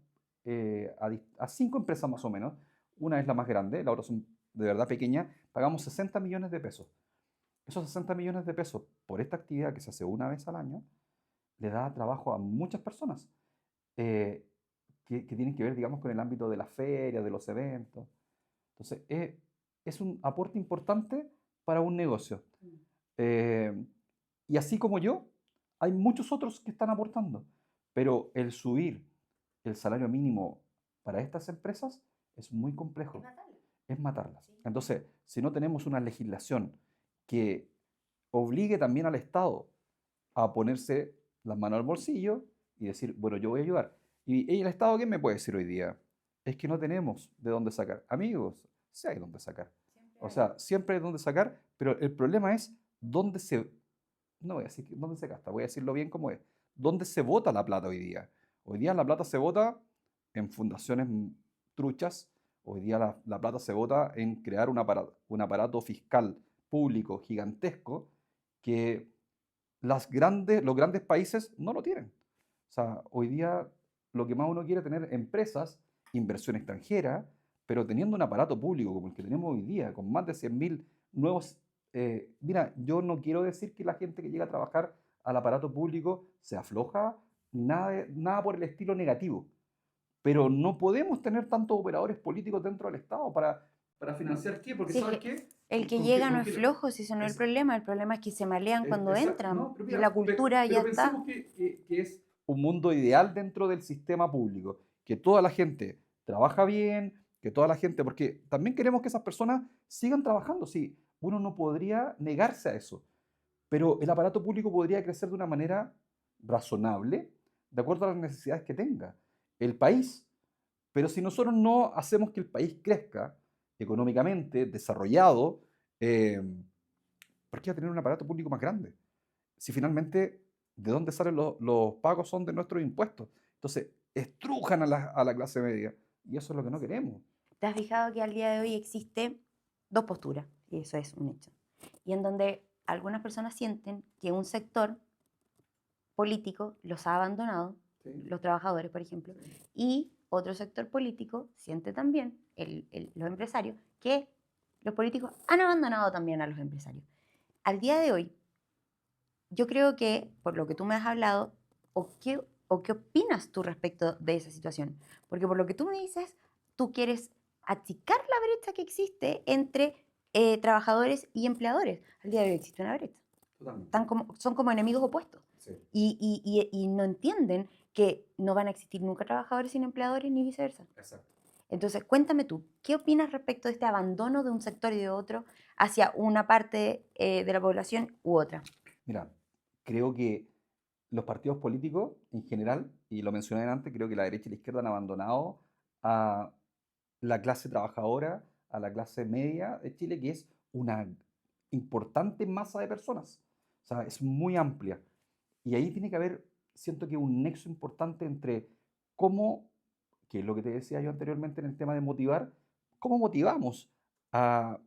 a 5 empresas más o menos. Una es la más grande, la otra son de verdad pequeñas. Pagamos 60 millones de pesos. Esos 60 millones de pesos por esta actividad que se hace una vez al año, le da trabajo a muchas personas eh, que tienen que ver, digamos, con el ámbito de las ferias, de los eventos. Entonces, es un aporte importante para un negocio. Eh, y así como yo, hay muchos otros que están aportando. Pero el subir el salario mínimo para estas empresas es muy complejo. Es matarlas. Sí. Entonces, si no tenemos una legislación que obligue también al Estado a ponerse las manos al bolsillo y decir, bueno, yo voy a ayudar. ¿Y el Estado qué me puede decir hoy día? Es que no tenemos de dónde sacar. Amigos, sí hay dónde sacar. O sea, siempre hay dónde sacar, pero el problema es dónde no voy a decir dónde se gasta, voy a decirlo bien como es. ¿Dónde se vota la plata hoy día? Hoy día la plata se vota en fundaciones truchas. Hoy día la plata se vota en crear un aparato fiscal público gigantesco que los grandes países no lo tienen. O sea, hoy día lo que más uno quiere es tener empresas, inversión extranjera, pero teniendo un aparato público como el que tenemos hoy día, con más de 100.000 nuevos... mira, yo no quiero decir que la gente que llega a trabajar al aparato público se afloja, nada por el estilo negativo, pero no podemos tener tantos operadores políticos dentro del Estado para financiar qué, porque Sí, ¿sabes que qué? el que ¿Con llega qué- no con es qué- flojo, si eso no es el problema es que se malean cuando Exacto. entran, No, pero y mira, la cultura ya pero está. pensemos que es un mundo ideal dentro del sistema público, que toda la gente trabaja bien, que toda la gente, porque también queremos que esas personas sigan trabajando, sí, uno no podría negarse a eso, pero el aparato público podría crecer de una manera razonable, de acuerdo a las necesidades que tenga el país. Pero si nosotros no hacemos que el país crezca económicamente, desarrollado, eh, ¿por qué va a tener un aparato público más grande? Si finalmente, ¿de dónde salen los pagos? Son de nuestros impuestos. Entonces, estrujan a la clase media. Y eso es lo que no queremos. ¿Te has fijado que al día de hoy existe dos posturas? Y eso es un hecho. Y en donde algunas personas sienten que un sector político los ha abandonado, Sí. los trabajadores, por ejemplo, y otro sector político siente también, los empresarios, que los políticos han abandonado también a los empresarios. Al día de hoy, yo creo que, por lo que tú me has hablado, o qué opinas tú respecto de esa situación. Porque por lo que tú me dices, tú quieres achicar la brecha que existe entre trabajadores y empleadores. Al día de hoy existe una brecha. Totalmente. Son como enemigos opuestos. Sí. Y no entienden que no van a existir nunca trabajadores sin empleadores ni viceversa. Exacto. Entonces, cuéntame tú, ¿qué opinas respecto de este abandono de un sector y de otro hacia una parte de la población u otra? Mira, creo que los partidos políticos en general, y lo mencioné antes, creo que la derecha y la izquierda han abandonado a la clase trabajadora, a la clase media de Chile, que es una importante masa de personas. O sea, es muy amplia. Y ahí tiene que haber, siento que un nexo importante entre cómo, que es lo que te decía yo anteriormente en el tema de motivar, cómo motivamos a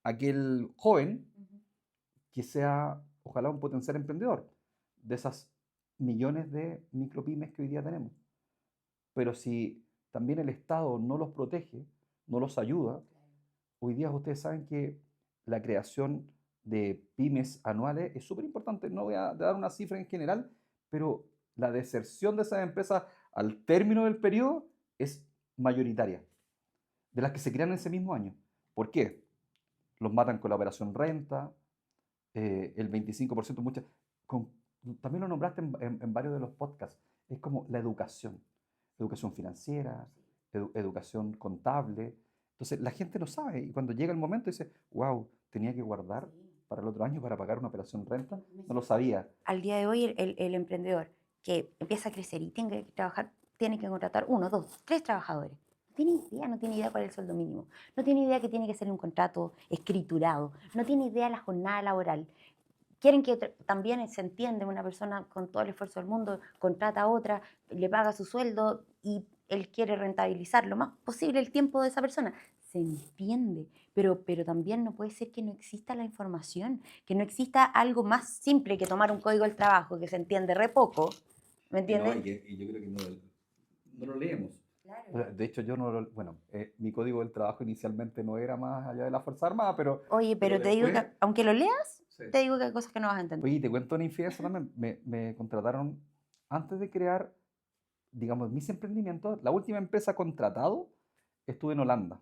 aquel joven que sea, ojalá, un potencial emprendedor de esas millones de micropymes que hoy día tenemos. Pero si también el Estado no los protege, no los ayuda, hoy día ustedes saben que la creación de pymes anuales es súper importante. No voy a dar una cifra en general, pero la deserción de esas empresas al término del periodo es mayoritaria, de las que se crean en ese mismo año. ¿Por qué? Los matan con la operación renta, el 25%, muchas, con- también lo nombraste en varios de los podcasts, es como la educación financiera, educación contable. Entonces la gente no sabe y cuando llega el momento dice, wow, tenía que guardar para el otro año para pagar una operación renta, no lo sabía. Al día de hoy, el emprendedor que empieza a crecer y tiene que trabajar, tiene que contratar 1, 2, 3 trabajadores. No tiene idea cuál es el sueldo mínimo, no tiene idea que tiene que ser un contrato escriturado, no tiene idea la jornada laboral. Quieren que también se entiende, una persona con todo el esfuerzo del mundo contrata a otra, le paga su sueldo y él quiere rentabilizar lo más posible el tiempo de esa persona. Se entiende, pero también no puede ser que no exista la información, que no exista algo más simple que tomar un código del trabajo que se entiende re poco, ¿me Y no, entiendes? y yo creo que no lo leemos. Claro. De hecho, yo no lo, bueno, mi código del trabajo inicialmente no era más allá de la Fuerza Armada, Oye, pero pero te digo después, que, aunque lo leas, sí. te digo que hay cosas que no vas a entender. Oye, te cuento una infidencia también. Me contrataron antes de crear, digamos, mis emprendimientos. La última empresa contratado estuve en Holanda.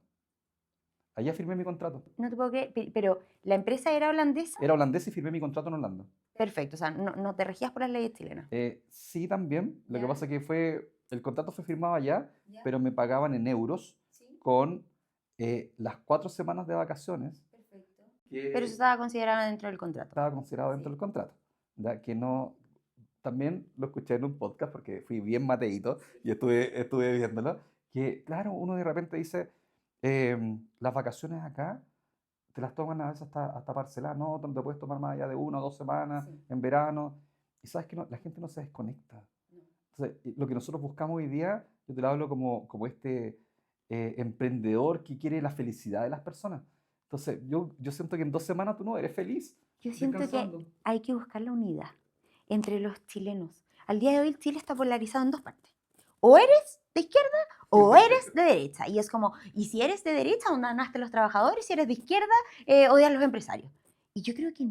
Allá firmé mi contrato. No te puedo creer, pero la empresa era holandesa. Era holandés y firmé mi contrato en Holanda. Perfecto, o sea, no te regías por las leyes chilenas. Sí, también. Lo que ¿Ya? pasa es que el contrato fue firmado allá, ¿Ya? pero me pagaban en euros Sí. con las 4 semanas de vacaciones Perfecto. que Pero eso estaba considerado dentro del contrato. estaba considerado dentro del contrato. ¿Ya? Que no, también lo escuché en un podcast porque fui bien mateíto y estuve viéndolo, que claro, uno de repente dice, las vacaciones acá te las toman a veces hasta parceladas, no, no te puedes tomar más allá de 1 o 2 semanas Sí. en verano, y sabes que la gente no se desconecta. Entonces, lo que nosotros buscamos hoy día, yo te lo hablo como este emprendedor que quiere la felicidad de las personas. Entonces, yo siento que en 2 semanas tú no eres feliz Yo siento que descansando. hay que buscar la unidad entre los chilenos. Al día de hoy Chile está polarizado en dos partes. O eres de izquierda o eres de derecha. Y es como, y si eres de derecha, odias a los trabajadores, si eres de izquierda, odias a los empresarios. Y yo creo que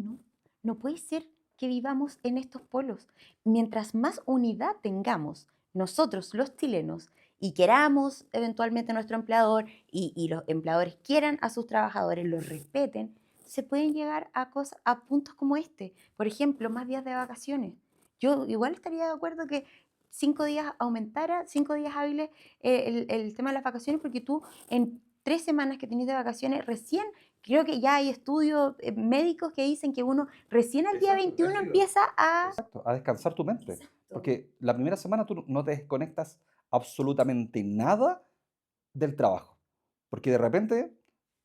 no puede ser que vivamos en estos polos. Mientras más unidad tengamos nosotros los chilenos y queramos eventualmente a nuestro empleador y los empleadores quieran a sus trabajadores, los respeten, se pueden llegar a puntos como este. Por ejemplo, más días de vacaciones. Yo igual estaría de acuerdo que 5 días aumentara, 5 días hábiles el tema de las vacaciones, porque tú en 3 semanas que tenés de vacaciones, recién, creo que ya hay estudios médicos que dicen que uno recién al día Exacto, 21 eso iba. empieza a... Exacto, a descansar tu mente. Exacto. Porque la primera semana tú no te desconectas absolutamente nada del trabajo. Porque de repente,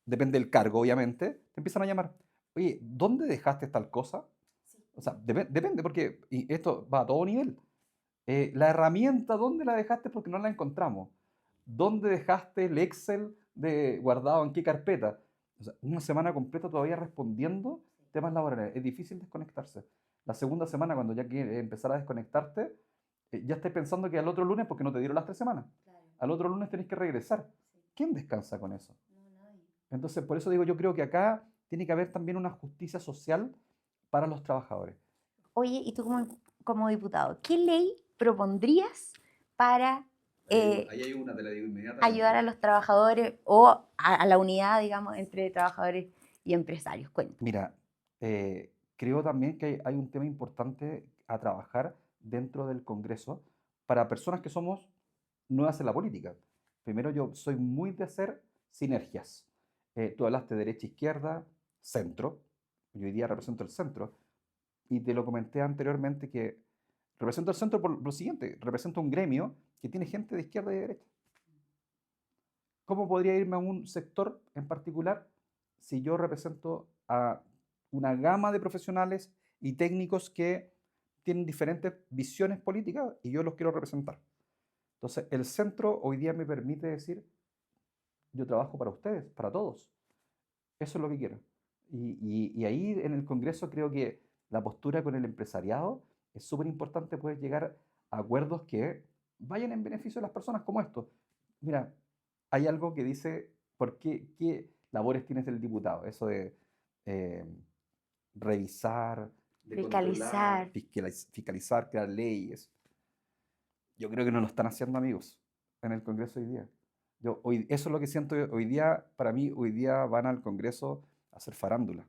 depende del cargo, obviamente, te empiezan a llamar. Oye, ¿dónde dejaste tal cosa? O sea, depende, porque y esto va a todo nivel. La herramienta, ¿dónde la dejaste? Porque no la encontramos. ¿Dónde dejaste el Excel guardado en qué carpeta? O sea, una semana completa todavía respondiendo, temas laborales. Es difícil desconectarse. La segunda semana, cuando ya quieres empezar a desconectarte, ya estás pensando que al otro lunes, porque no te dieron las 3 semanas, al otro lunes tenés que regresar. ¿Quién descansa con eso? Entonces, por eso digo, yo creo que acá tiene que haber también una justicia social para los trabajadores. Oye, y tú como diputado, ¿qué ley propondrías para Ahí hay una, te la digo inmediatamente. ayudar a los trabajadores o a la unidad, digamos, entre trabajadores y empresarios? Cuenta. Mira, creo también que hay un tema importante a trabajar dentro del Congreso para personas que somos nuevas en la política. Primero, yo soy muy de hacer sinergias. Tú hablaste de derecha, izquierda, centro. Yo hoy día represento el centro. Y te lo comenté anteriormente que represento el centro por lo siguiente. Represento un gremio que tiene gente de izquierda y de derecha. ¿Cómo podría irme a un sector en particular si yo represento a una gama de profesionales y técnicos que tienen diferentes visiones políticas y yo los quiero representar? Entonces, el centro hoy día me permite decir, yo trabajo para ustedes, para todos. Eso es lo que quiero. Y ahí en el Congreso creo que la postura con el empresariado es súper importante poder llegar a acuerdos que vayan en beneficio de las personas como esto. Mira, hay algo que dice, ¿qué labores tienes el diputado? Eso de eh, revisar, de Fiscalizar. controlar, fiscalizar, crear leyes. Yo creo que no lo están haciendo, amigos, en el Congreso hoy día. Eso es lo que siento hoy día. Para mí, hoy día van al Congreso a hacer farándula,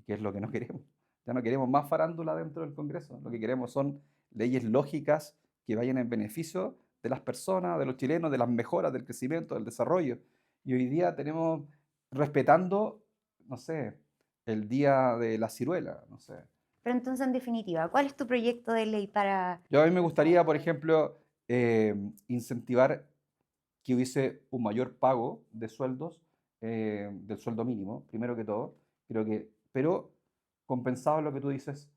que es lo que no queremos. Ya no queremos más farándula dentro del Congreso. Lo que queremos son leyes lógicas que vayan en beneficio de las personas, de los chilenos, de las mejoras, del crecimiento, del desarrollo. Y hoy día tenemos, respetando, no sé, el día de la ciruela, no sé. Pero entonces, en definitiva, ¿cuál es tu proyecto de ley para...? Yo a mí me gustaría, por ejemplo, incentivar que hubiese un mayor pago de sueldos, del sueldo mínimo, primero que todo, creo que, pero compensado lo que tú dices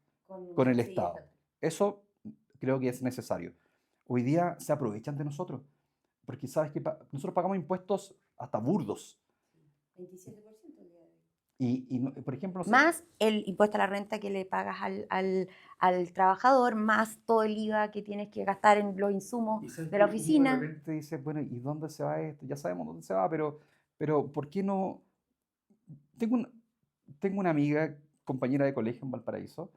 con el Estado. Eso creo que es necesario. Hoy día se aprovechan de nosotros, porque sabes que nosotros pagamos impuestos hasta burdos. 27%. Por ejemplo, Más el impuesto a la renta que le pagas al trabajador, más todo el IVA que tienes que gastar en los insumos de la oficina. De repente dices, bueno, ¿y dónde se va esto? Ya sabemos dónde se va, pero ¿por qué no? Tengo una amiga, compañera de colegio en Valparaíso,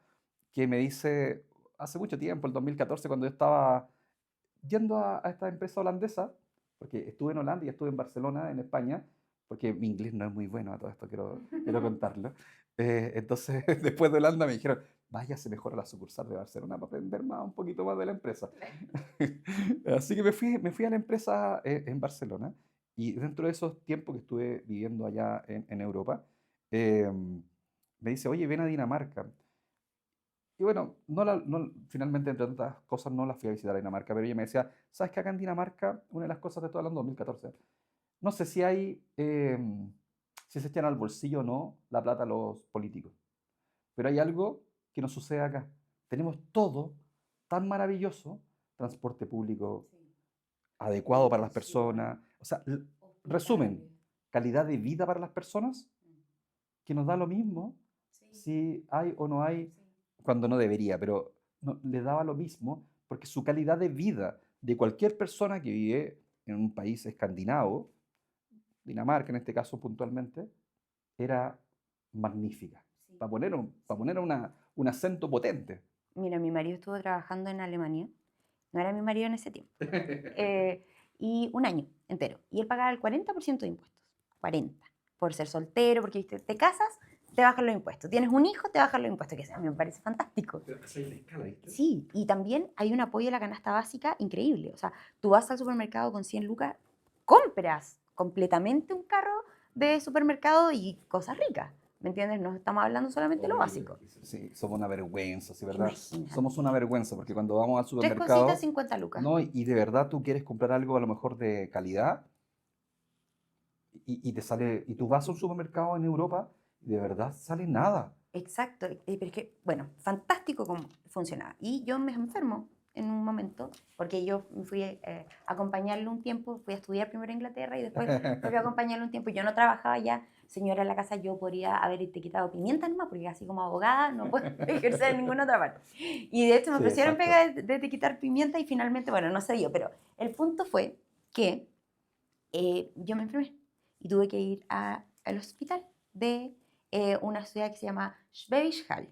que me dice, hace mucho tiempo, el 2014, cuando yo estaba yendo a esta empresa holandesa, porque estuve en Holanda y estuve en Barcelona, en España, porque mi inglés no es muy bueno a todo esto, quiero contarlo. Entonces, después de Holanda me dijeron, váyase mejor a la sucursal de Barcelona para aprender un poquito más de la empresa. Así que me fui a la empresa en Barcelona y dentro de esos tiempos que estuve viviendo allá en Europa, me dice, oye, ven a Dinamarca. Y bueno, finalmente, entre tantas cosas, no la fui a visitar a Dinamarca, pero ella me decía, ¿sabes que acá en Dinamarca, una de las cosas, te estoy hablando de 2014, no sé si si se echan al bolsillo o no la plata a los políticos, pero hay algo que nos sucede acá. Tenemos todo tan maravilloso, transporte público adecuado para las personas, o sea, resumen, calidad de vida para las personas, que nos da lo mismo si hay o no hay, cuando no debería, pero le daba lo mismo, porque su calidad de vida de cualquier persona que vive en un país escandinavo, Dinamarca en este caso puntualmente, era magnífica. Para poner un acento potente. Mira, mi marido estuvo trabajando en Alemania, no era mi marido en ese tiempo, y un año entero. Y él pagaba el 40% de impuestos, 40%, por ser soltero, porque ¿viste? Te casas, te bajan los impuestos. Tienes un hijo, te bajan los impuestos, que a mí me parece fantástico. Pero esa es la escala, ¿viste? Sí, y también hay un apoyo a la canasta básica increíble. O sea, tú vas al supermercado con 100 lucas, compras completamente un carro de supermercado y cosas ricas. ¿Me entiendes? No estamos hablando solamente de lo básico. Sí, somos una vergüenza, ¿sí, verdad? Imagínate. Somos una vergüenza, porque cuando vamos al Tres supermercado, cositas, 50 lucas. no, y de verdad tú quieres comprar algo a lo mejor de calidad, y te sale, y tú vas a un supermercado en Europa, y de verdad sale nada. Exacto, pero es que, bueno, fantástico cómo funcionaba. Y yo me enfermo en un momento harto, porque yo fui a acompañarlo un tiempo, fui a estudiar primero en Inglaterra y después fui a acompañarlo un tiempo. Yo no trabajaba ya, señora en la casa, yo podría haberte quitado pimienta nomás, porque así como abogada no puedo ejercer en ninguna otra parte. Y de hecho me Sí, ofrecieron exacto. pega de quitar pimienta y finalmente, bueno, no se dio, pero el punto fue que yo me enfermé y tuve que ir al hospital de una ciudad que se llama Schwäbisch Hall,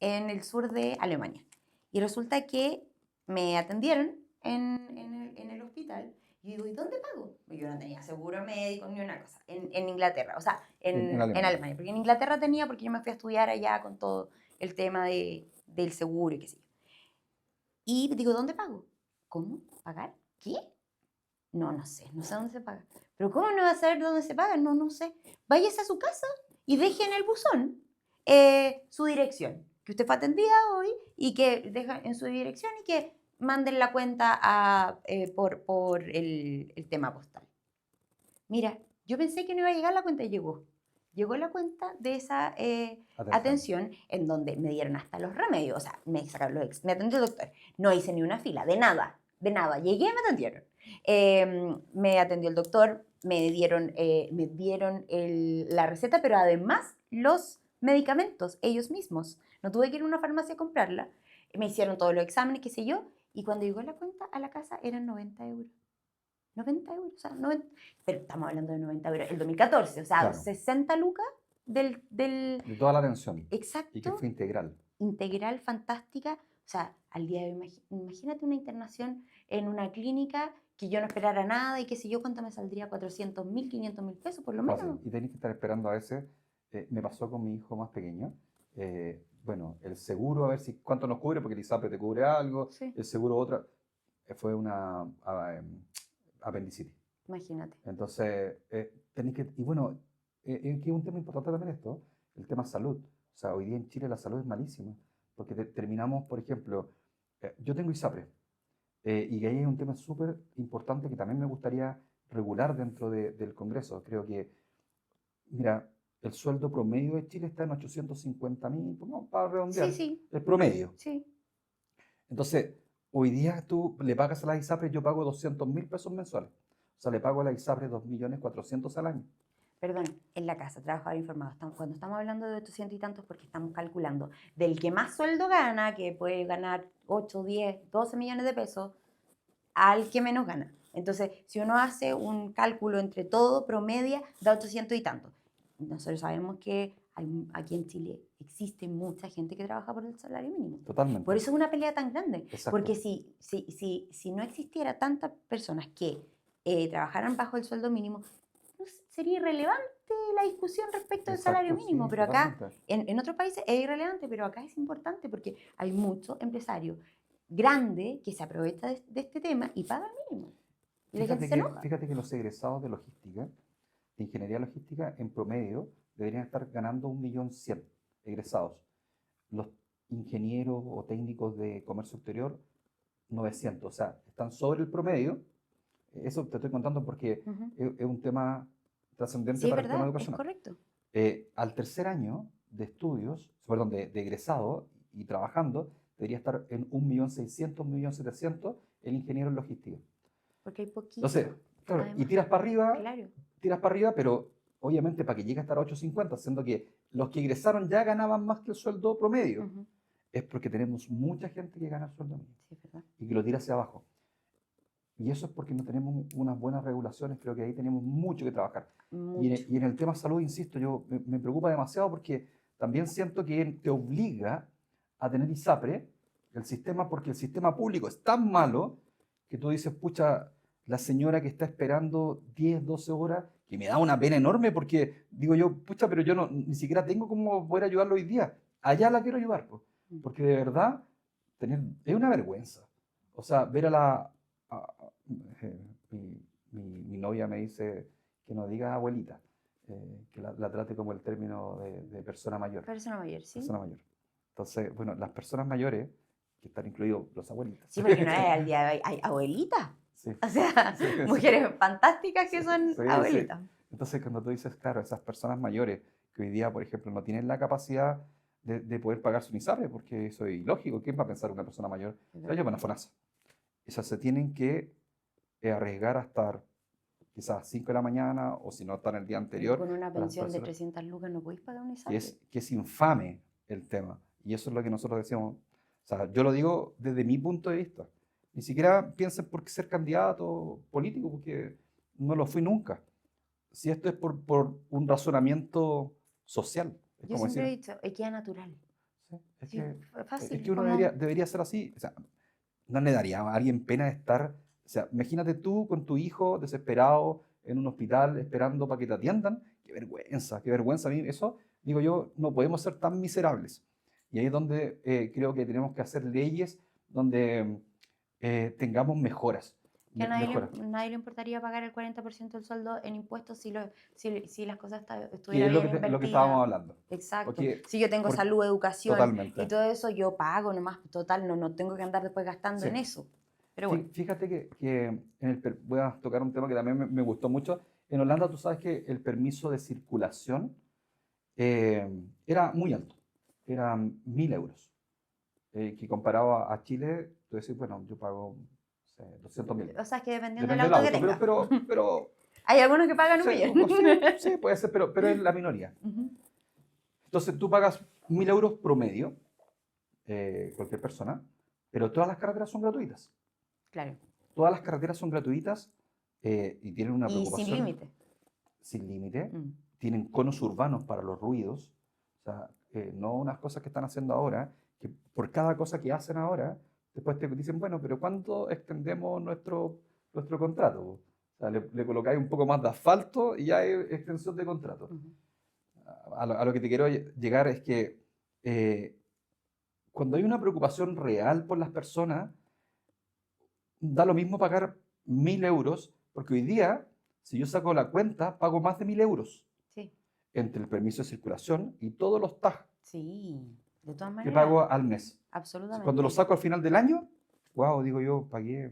en el sur de Alemania. Y resulta que me atendieron en el hospital. Y digo, ¿y dónde pago? Y yo no tenía seguro médico ni una cosa. En Inglaterra, o sea, En en Alemania. Porque en Inglaterra tenía, porque yo me fui a estudiar allá con todo el tema del seguro y qué sé yo. Y digo, ¿dónde pago? ¿Cómo? ¿Pagar? ¿Qué? No, no sé dónde se paga. Pero ¿cómo no va a saber dónde se paga? No, no sé. Váyase a su casa y deje en el buzón su dirección, que usted fue atendida hoy y que deja en su dirección y que manden la cuenta por el tema postal. Mira, yo pensé que no iba a llegar la cuenta y llegó. Llegó la cuenta de esa atención en donde me dieron hasta los remedios. O sea, me sacaron me atendió el doctor. No hice ni una fila, de nada, de nada. Llegué y me atendieron. Me atendió el doctor, me dieron la receta, pero además los medicamentos, ellos mismos. No tuve que ir a una farmacia a comprarla. Me hicieron todos los exámenes, qué sé yo. Y cuando llegó la cuenta a la casa eran 90 euros. 90 euros, o sea, 90, pero estamos hablando de 90 euros, el 2014, o sea, Claro. 60 lucas del De toda la atención. Y que exacto, fue integral. integral, fantástica. O sea, al día de hoy, imagínate una internación en una clínica que yo no esperara nada y qué sé yo, cuánto me saldría, 400.000, 500.000 pesos por lo Fácil. menos. Y tenés que estar esperando a veces. Me pasó con mi hijo más pequeño. Bueno, el seguro, a ver si cuánto nos cubre, porque el ISAPRE te cubre algo, Sí, el seguro otra. Fue una apendicitis. imagínate. Entonces, tenéis que. Y bueno, es que es un tema importante también esto, el tema salud. O sea, hoy día en Chile la salud es malísima, porque terminamos, por ejemplo, yo tengo ISAPRE, y que ahí hay un tema súper importante que también me gustaría regular dentro del Congreso. Creo que, mira, el sueldo promedio de Chile está en 850.000, no, para Sí, redondear, sí, el promedio. sí. Entonces, hoy día tú le pagas a la ISAPRE, yo pago 200.000 pesos mensuales. O sea, le pago a la ISAPRE 2.400.000 al año. Perdón, en la casa, trabajador informado. Cuando estamos hablando de 800 y tantos, porque estamos calculando del que más sueldo gana, que puede ganar 8, 10, 12 millones de pesos, al que menos gana. Entonces, si uno hace un cálculo entre todo, promedia, da 800 y tantos. Nosotros sabemos que aquí en Chile existe mucha gente que trabaja por el salario mínimo. Totalmente. Por eso es una pelea tan grande. Exacto. Porque si no existiera tantas personas que trabajaran bajo el sueldo mínimo, sería irrelevante la discusión respecto del salario Exacto, mínimo. sí, Pero acá, totalmente. en otros países es irrelevante, pero acá es importante porque hay muchos empresarios grandes que se aprovechan de este tema y pagan mínimo. Y la gente se enoja. Fíjate que los egresados de logística, de ingeniería logística, en promedio deberían estar ganando 1.100.000 egresados. Los ingenieros o técnicos de comercio exterior, 900. O sea, están sobre el promedio. Eso te estoy contando porque Ujú. es un tema trascendente Sí, es para el tema verdad, es educacional. correcto. Al tercer año de estudios, perdón, de egresado y trabajando, debería estar en 1.600.000, 1.700.000 el ingeniero en logística. Porque hay poquito. Entonces, claro, y Además, claro. tiras para arriba, pero obviamente para que llegue a estar a 850, siendo que los que egresaron ya ganaban más que el sueldo promedio, Ujú. es porque tenemos mucha gente que gana el sueldo mínimo Sí, es verdad. y que lo tira hacia abajo. Y eso es porque no tenemos unas buenas regulaciones, creo que ahí tenemos mucho que trabajar. Mucho. Y en el tema salud, insisto, me preocupa demasiado porque también siento que te obliga a tener ISAPRE, el sistema, porque el sistema público es tan malo que tú dices, pucha, la señora que está esperando 10, 12 horas, que me da una pena enorme porque digo yo, pucha, pero yo no, ni siquiera tengo cómo poder ayudarlo hoy día. Allá la quiero ayudar, pues, porque de verdad es una vergüenza. O sea, ver a la... mi novia me dice que no diga abuelita, que la trate como el término de persona mayor. Persona mayor, sí. Persona mayor. Entonces, bueno, las personas mayores, que están incluidos los abuelitos. Sí, porque no es al día de hoy, hay abuelitas. Sí. O sea, Sí, sí. mujeres fantásticas que son Sí, abuelitas. Entonces, cuando tú dices, claro, esas personas mayores que hoy día, por ejemplo, no tienen la capacidad de poder pagar su ISAPRE, porque eso es ilógico. ¿Quién va a pensar una persona mayor? Es Yo verdad. van a FONASA. O sea, se tienen que arriesgar a estar quizás 5 de la mañana o si no estar el día anterior. Con una para pensión de hacer- 300 lucas no podéis pagar un que ISAPRE. es infame el tema. Y eso es lo que nosotros decíamos. O sea, yo lo digo desde mi punto de vista. Ni siquiera piensen por qué ser candidato político, porque no lo fui nunca. Si esto es por un razonamiento social. Es Yo como siempre he decir, dicho, equidad natural. sí, es Sí, que, fue fácil. es que uno como- debería ser así. O sea, no le daría a alguien pena estar. O sea, imagínate tú con tu hijo desesperado en un hospital esperando para que te atiendan. Qué vergüenza, qué vergüenza. A mí eso, digo yo, no podemos ser tan miserables. Y ahí es donde creo que tenemos que hacer leyes donde tengamos mejoras. Que a Mejoras. nadie le importaría pagar el 40% del sueldo en impuestos si las cosas Que estuvieran es lo bien que, lo que invertidas. estábamos hablando. Exacto. Porque, Si yo tengo porque- salud, educación totalmente. y todo eso, yo pago nomás, total, no tengo que andar después gastando Sí. en eso. Pero Fí- bueno, Fíjate que voy a tocar un tema que también me gustó mucho. En Holanda tú sabes que el permiso de circulación era muy alto, eran 1.000 euros, que comparado a Chile, tú decís, bueno, yo pago no sé, 200.000. o sea, es que dependiendo Depende del del auto que auto, tenga. pero Hay algunos que pagan un sí, millón. sí, puede ser, pero es la minoría. Ujú. Entonces tú pagas 1.000 euros promedio, cualquier persona, pero todas las carreteras son gratuitas. Claro. Todas las carreteras son gratuitas y tienen una Y sin preocupación límite. sin límite. Mm. Tienen conos urbanos para los ruidos. O sea, no unas cosas que están haciendo ahora, que por cada cosa que hacen ahora, después te dicen, bueno, pero ¿cuándo extendemos nuestro contrato? O sea, le colocáis un poco más de asfalto y ya hay extensión de contrato. Ujú. A lo que te quiero llegar es que cuando hay una preocupación real por las personas, da lo mismo pagar 1.000 euros, porque hoy día, si yo saco la cuenta, pago más de 1.000 euros Sí, entre el permiso de circulación y todos los tags sí, de todas que maneras. pago al mes. Absolutamente. Cuando lo saco al final del año, wow, digo yo, pagué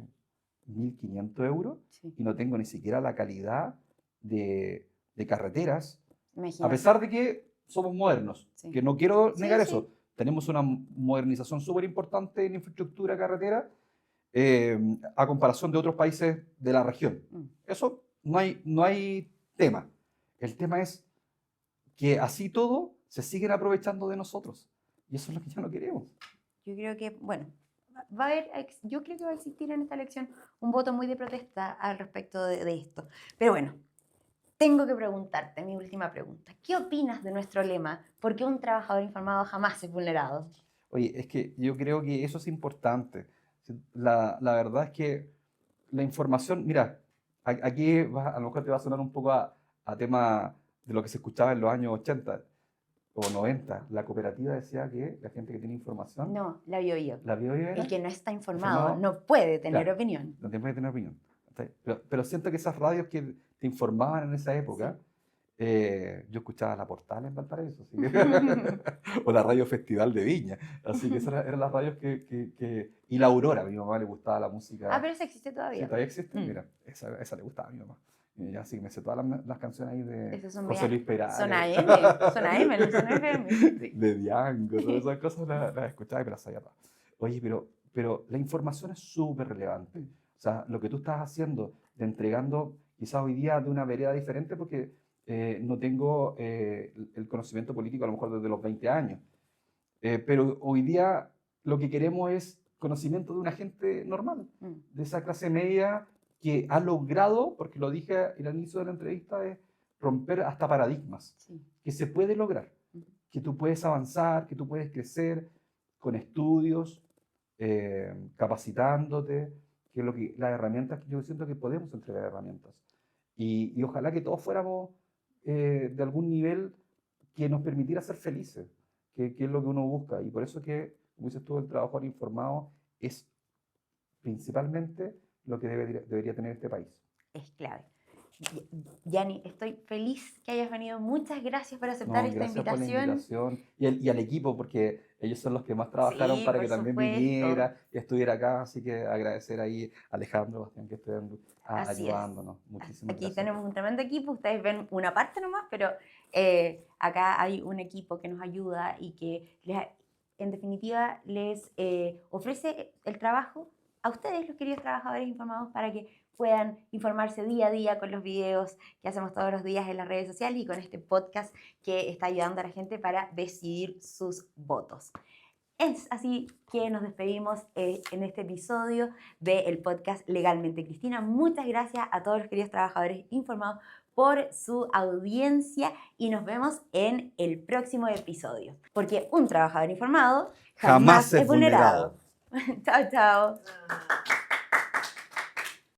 1.500 euros Sí. y no tengo ni siquiera la calidad de carreteras, a Imagínate. pesar de que somos modernos, Sí. que no quiero Sí, negar sí. eso. Tenemos una modernización súper importante en infraestructura carretera a comparación de otros países de la región. Mm. Eso no hay tema. El tema es que así todo se siguen aprovechando de nosotros. Y eso es lo que ya no queremos. Yo creo que, bueno, yo creo que va a existir en esta elección un voto muy de protesta al respecto de esto. Pero bueno, tengo que preguntarte, mi última pregunta. ¿Qué opinas de nuestro lema? ¿Por qué un trabajador informado jamás es vulnerado? Oye, es que yo creo que eso es importante. La verdad es que la información, mira, aquí a lo mejor te va a sonar un poco a tema de lo que se escuchaba en los años 80 o 90. La cooperativa decía que la gente que tiene información, No, la BioBio. la vio y era, El que no está informado informado, no puede tener claro. opinión. no tiene que tener opinión. ¿Cachai? Pero siento que esas radios que te informaban en esa época, yo escuchaba la Portal en Valparaíso, así que- o la radio Festival de Viña, así que esas eran las radios y la Aurora, a mi mamá le gustaba la música. Ah, pero eso existe Sí, todavía. todavía existe, Mm. mira, esa le gustaba a mi mamá. Y ya sí, me sé todas las canciones ahí de Esas son José media- Luis Perales, Son AM, son AM, no son FM. Sí. de Diango, todas esas cosas las escuchaba y me las sabía todas. Oye, pero la información es súper relevante. O sea, lo que tú estás haciendo, de entregando quizás hoy día de una vereda diferente, porque no tengo el conocimiento político a lo mejor desde los 20 años. Pero hoy día lo que queremos es conocimiento de una gente normal, Mm. de esa clase media que ha logrado, porque lo dije al inicio de la entrevista, es romper hasta paradigmas, Sí. que se puede lograr, Ujú. que tú puedes avanzar, que tú puedes crecer con estudios, capacitándote, que es lo que las herramientas que yo siento que podemos entregar herramientas. Y ojalá que todos fuéramos de algún nivel que nos permitiera ser felices, que es lo que uno busca. Y por eso que, como dices tú, el trabajador informado es principalmente lo que debería tener este país. Es clave. Yani, estoy feliz que hayas venido. Muchas gracias por aceptar No, esta gracias por la invitación. invitación y al equipo, porque ellos son los que más trabajaron Sí, para por que también supuesto. viniera y estuviera acá. Así que agradecer ahí a Alejandro, Bastián, que estén Así es. ayudándonos. Muchísimas Aquí gracias. tenemos un tremendo equipo, ustedes ven una parte nomás, pero acá hay un equipo que nos ayuda y que en definitiva les ofrece el trabajo a ustedes, los queridos trabajadores informados, para que puedan informarse día a día con los videos que hacemos todos los días en las redes sociales y con este podcast que está ayudando a la gente para decidir sus votos. Es así que nos despedimos en este episodio del podcast Legalmente Cristina. Muchas gracias a todos los queridos trabajadores informados por su audiencia y nos vemos en el próximo episodio. Porque un trabajador informado Jamás es vulnerado. Chao, chao.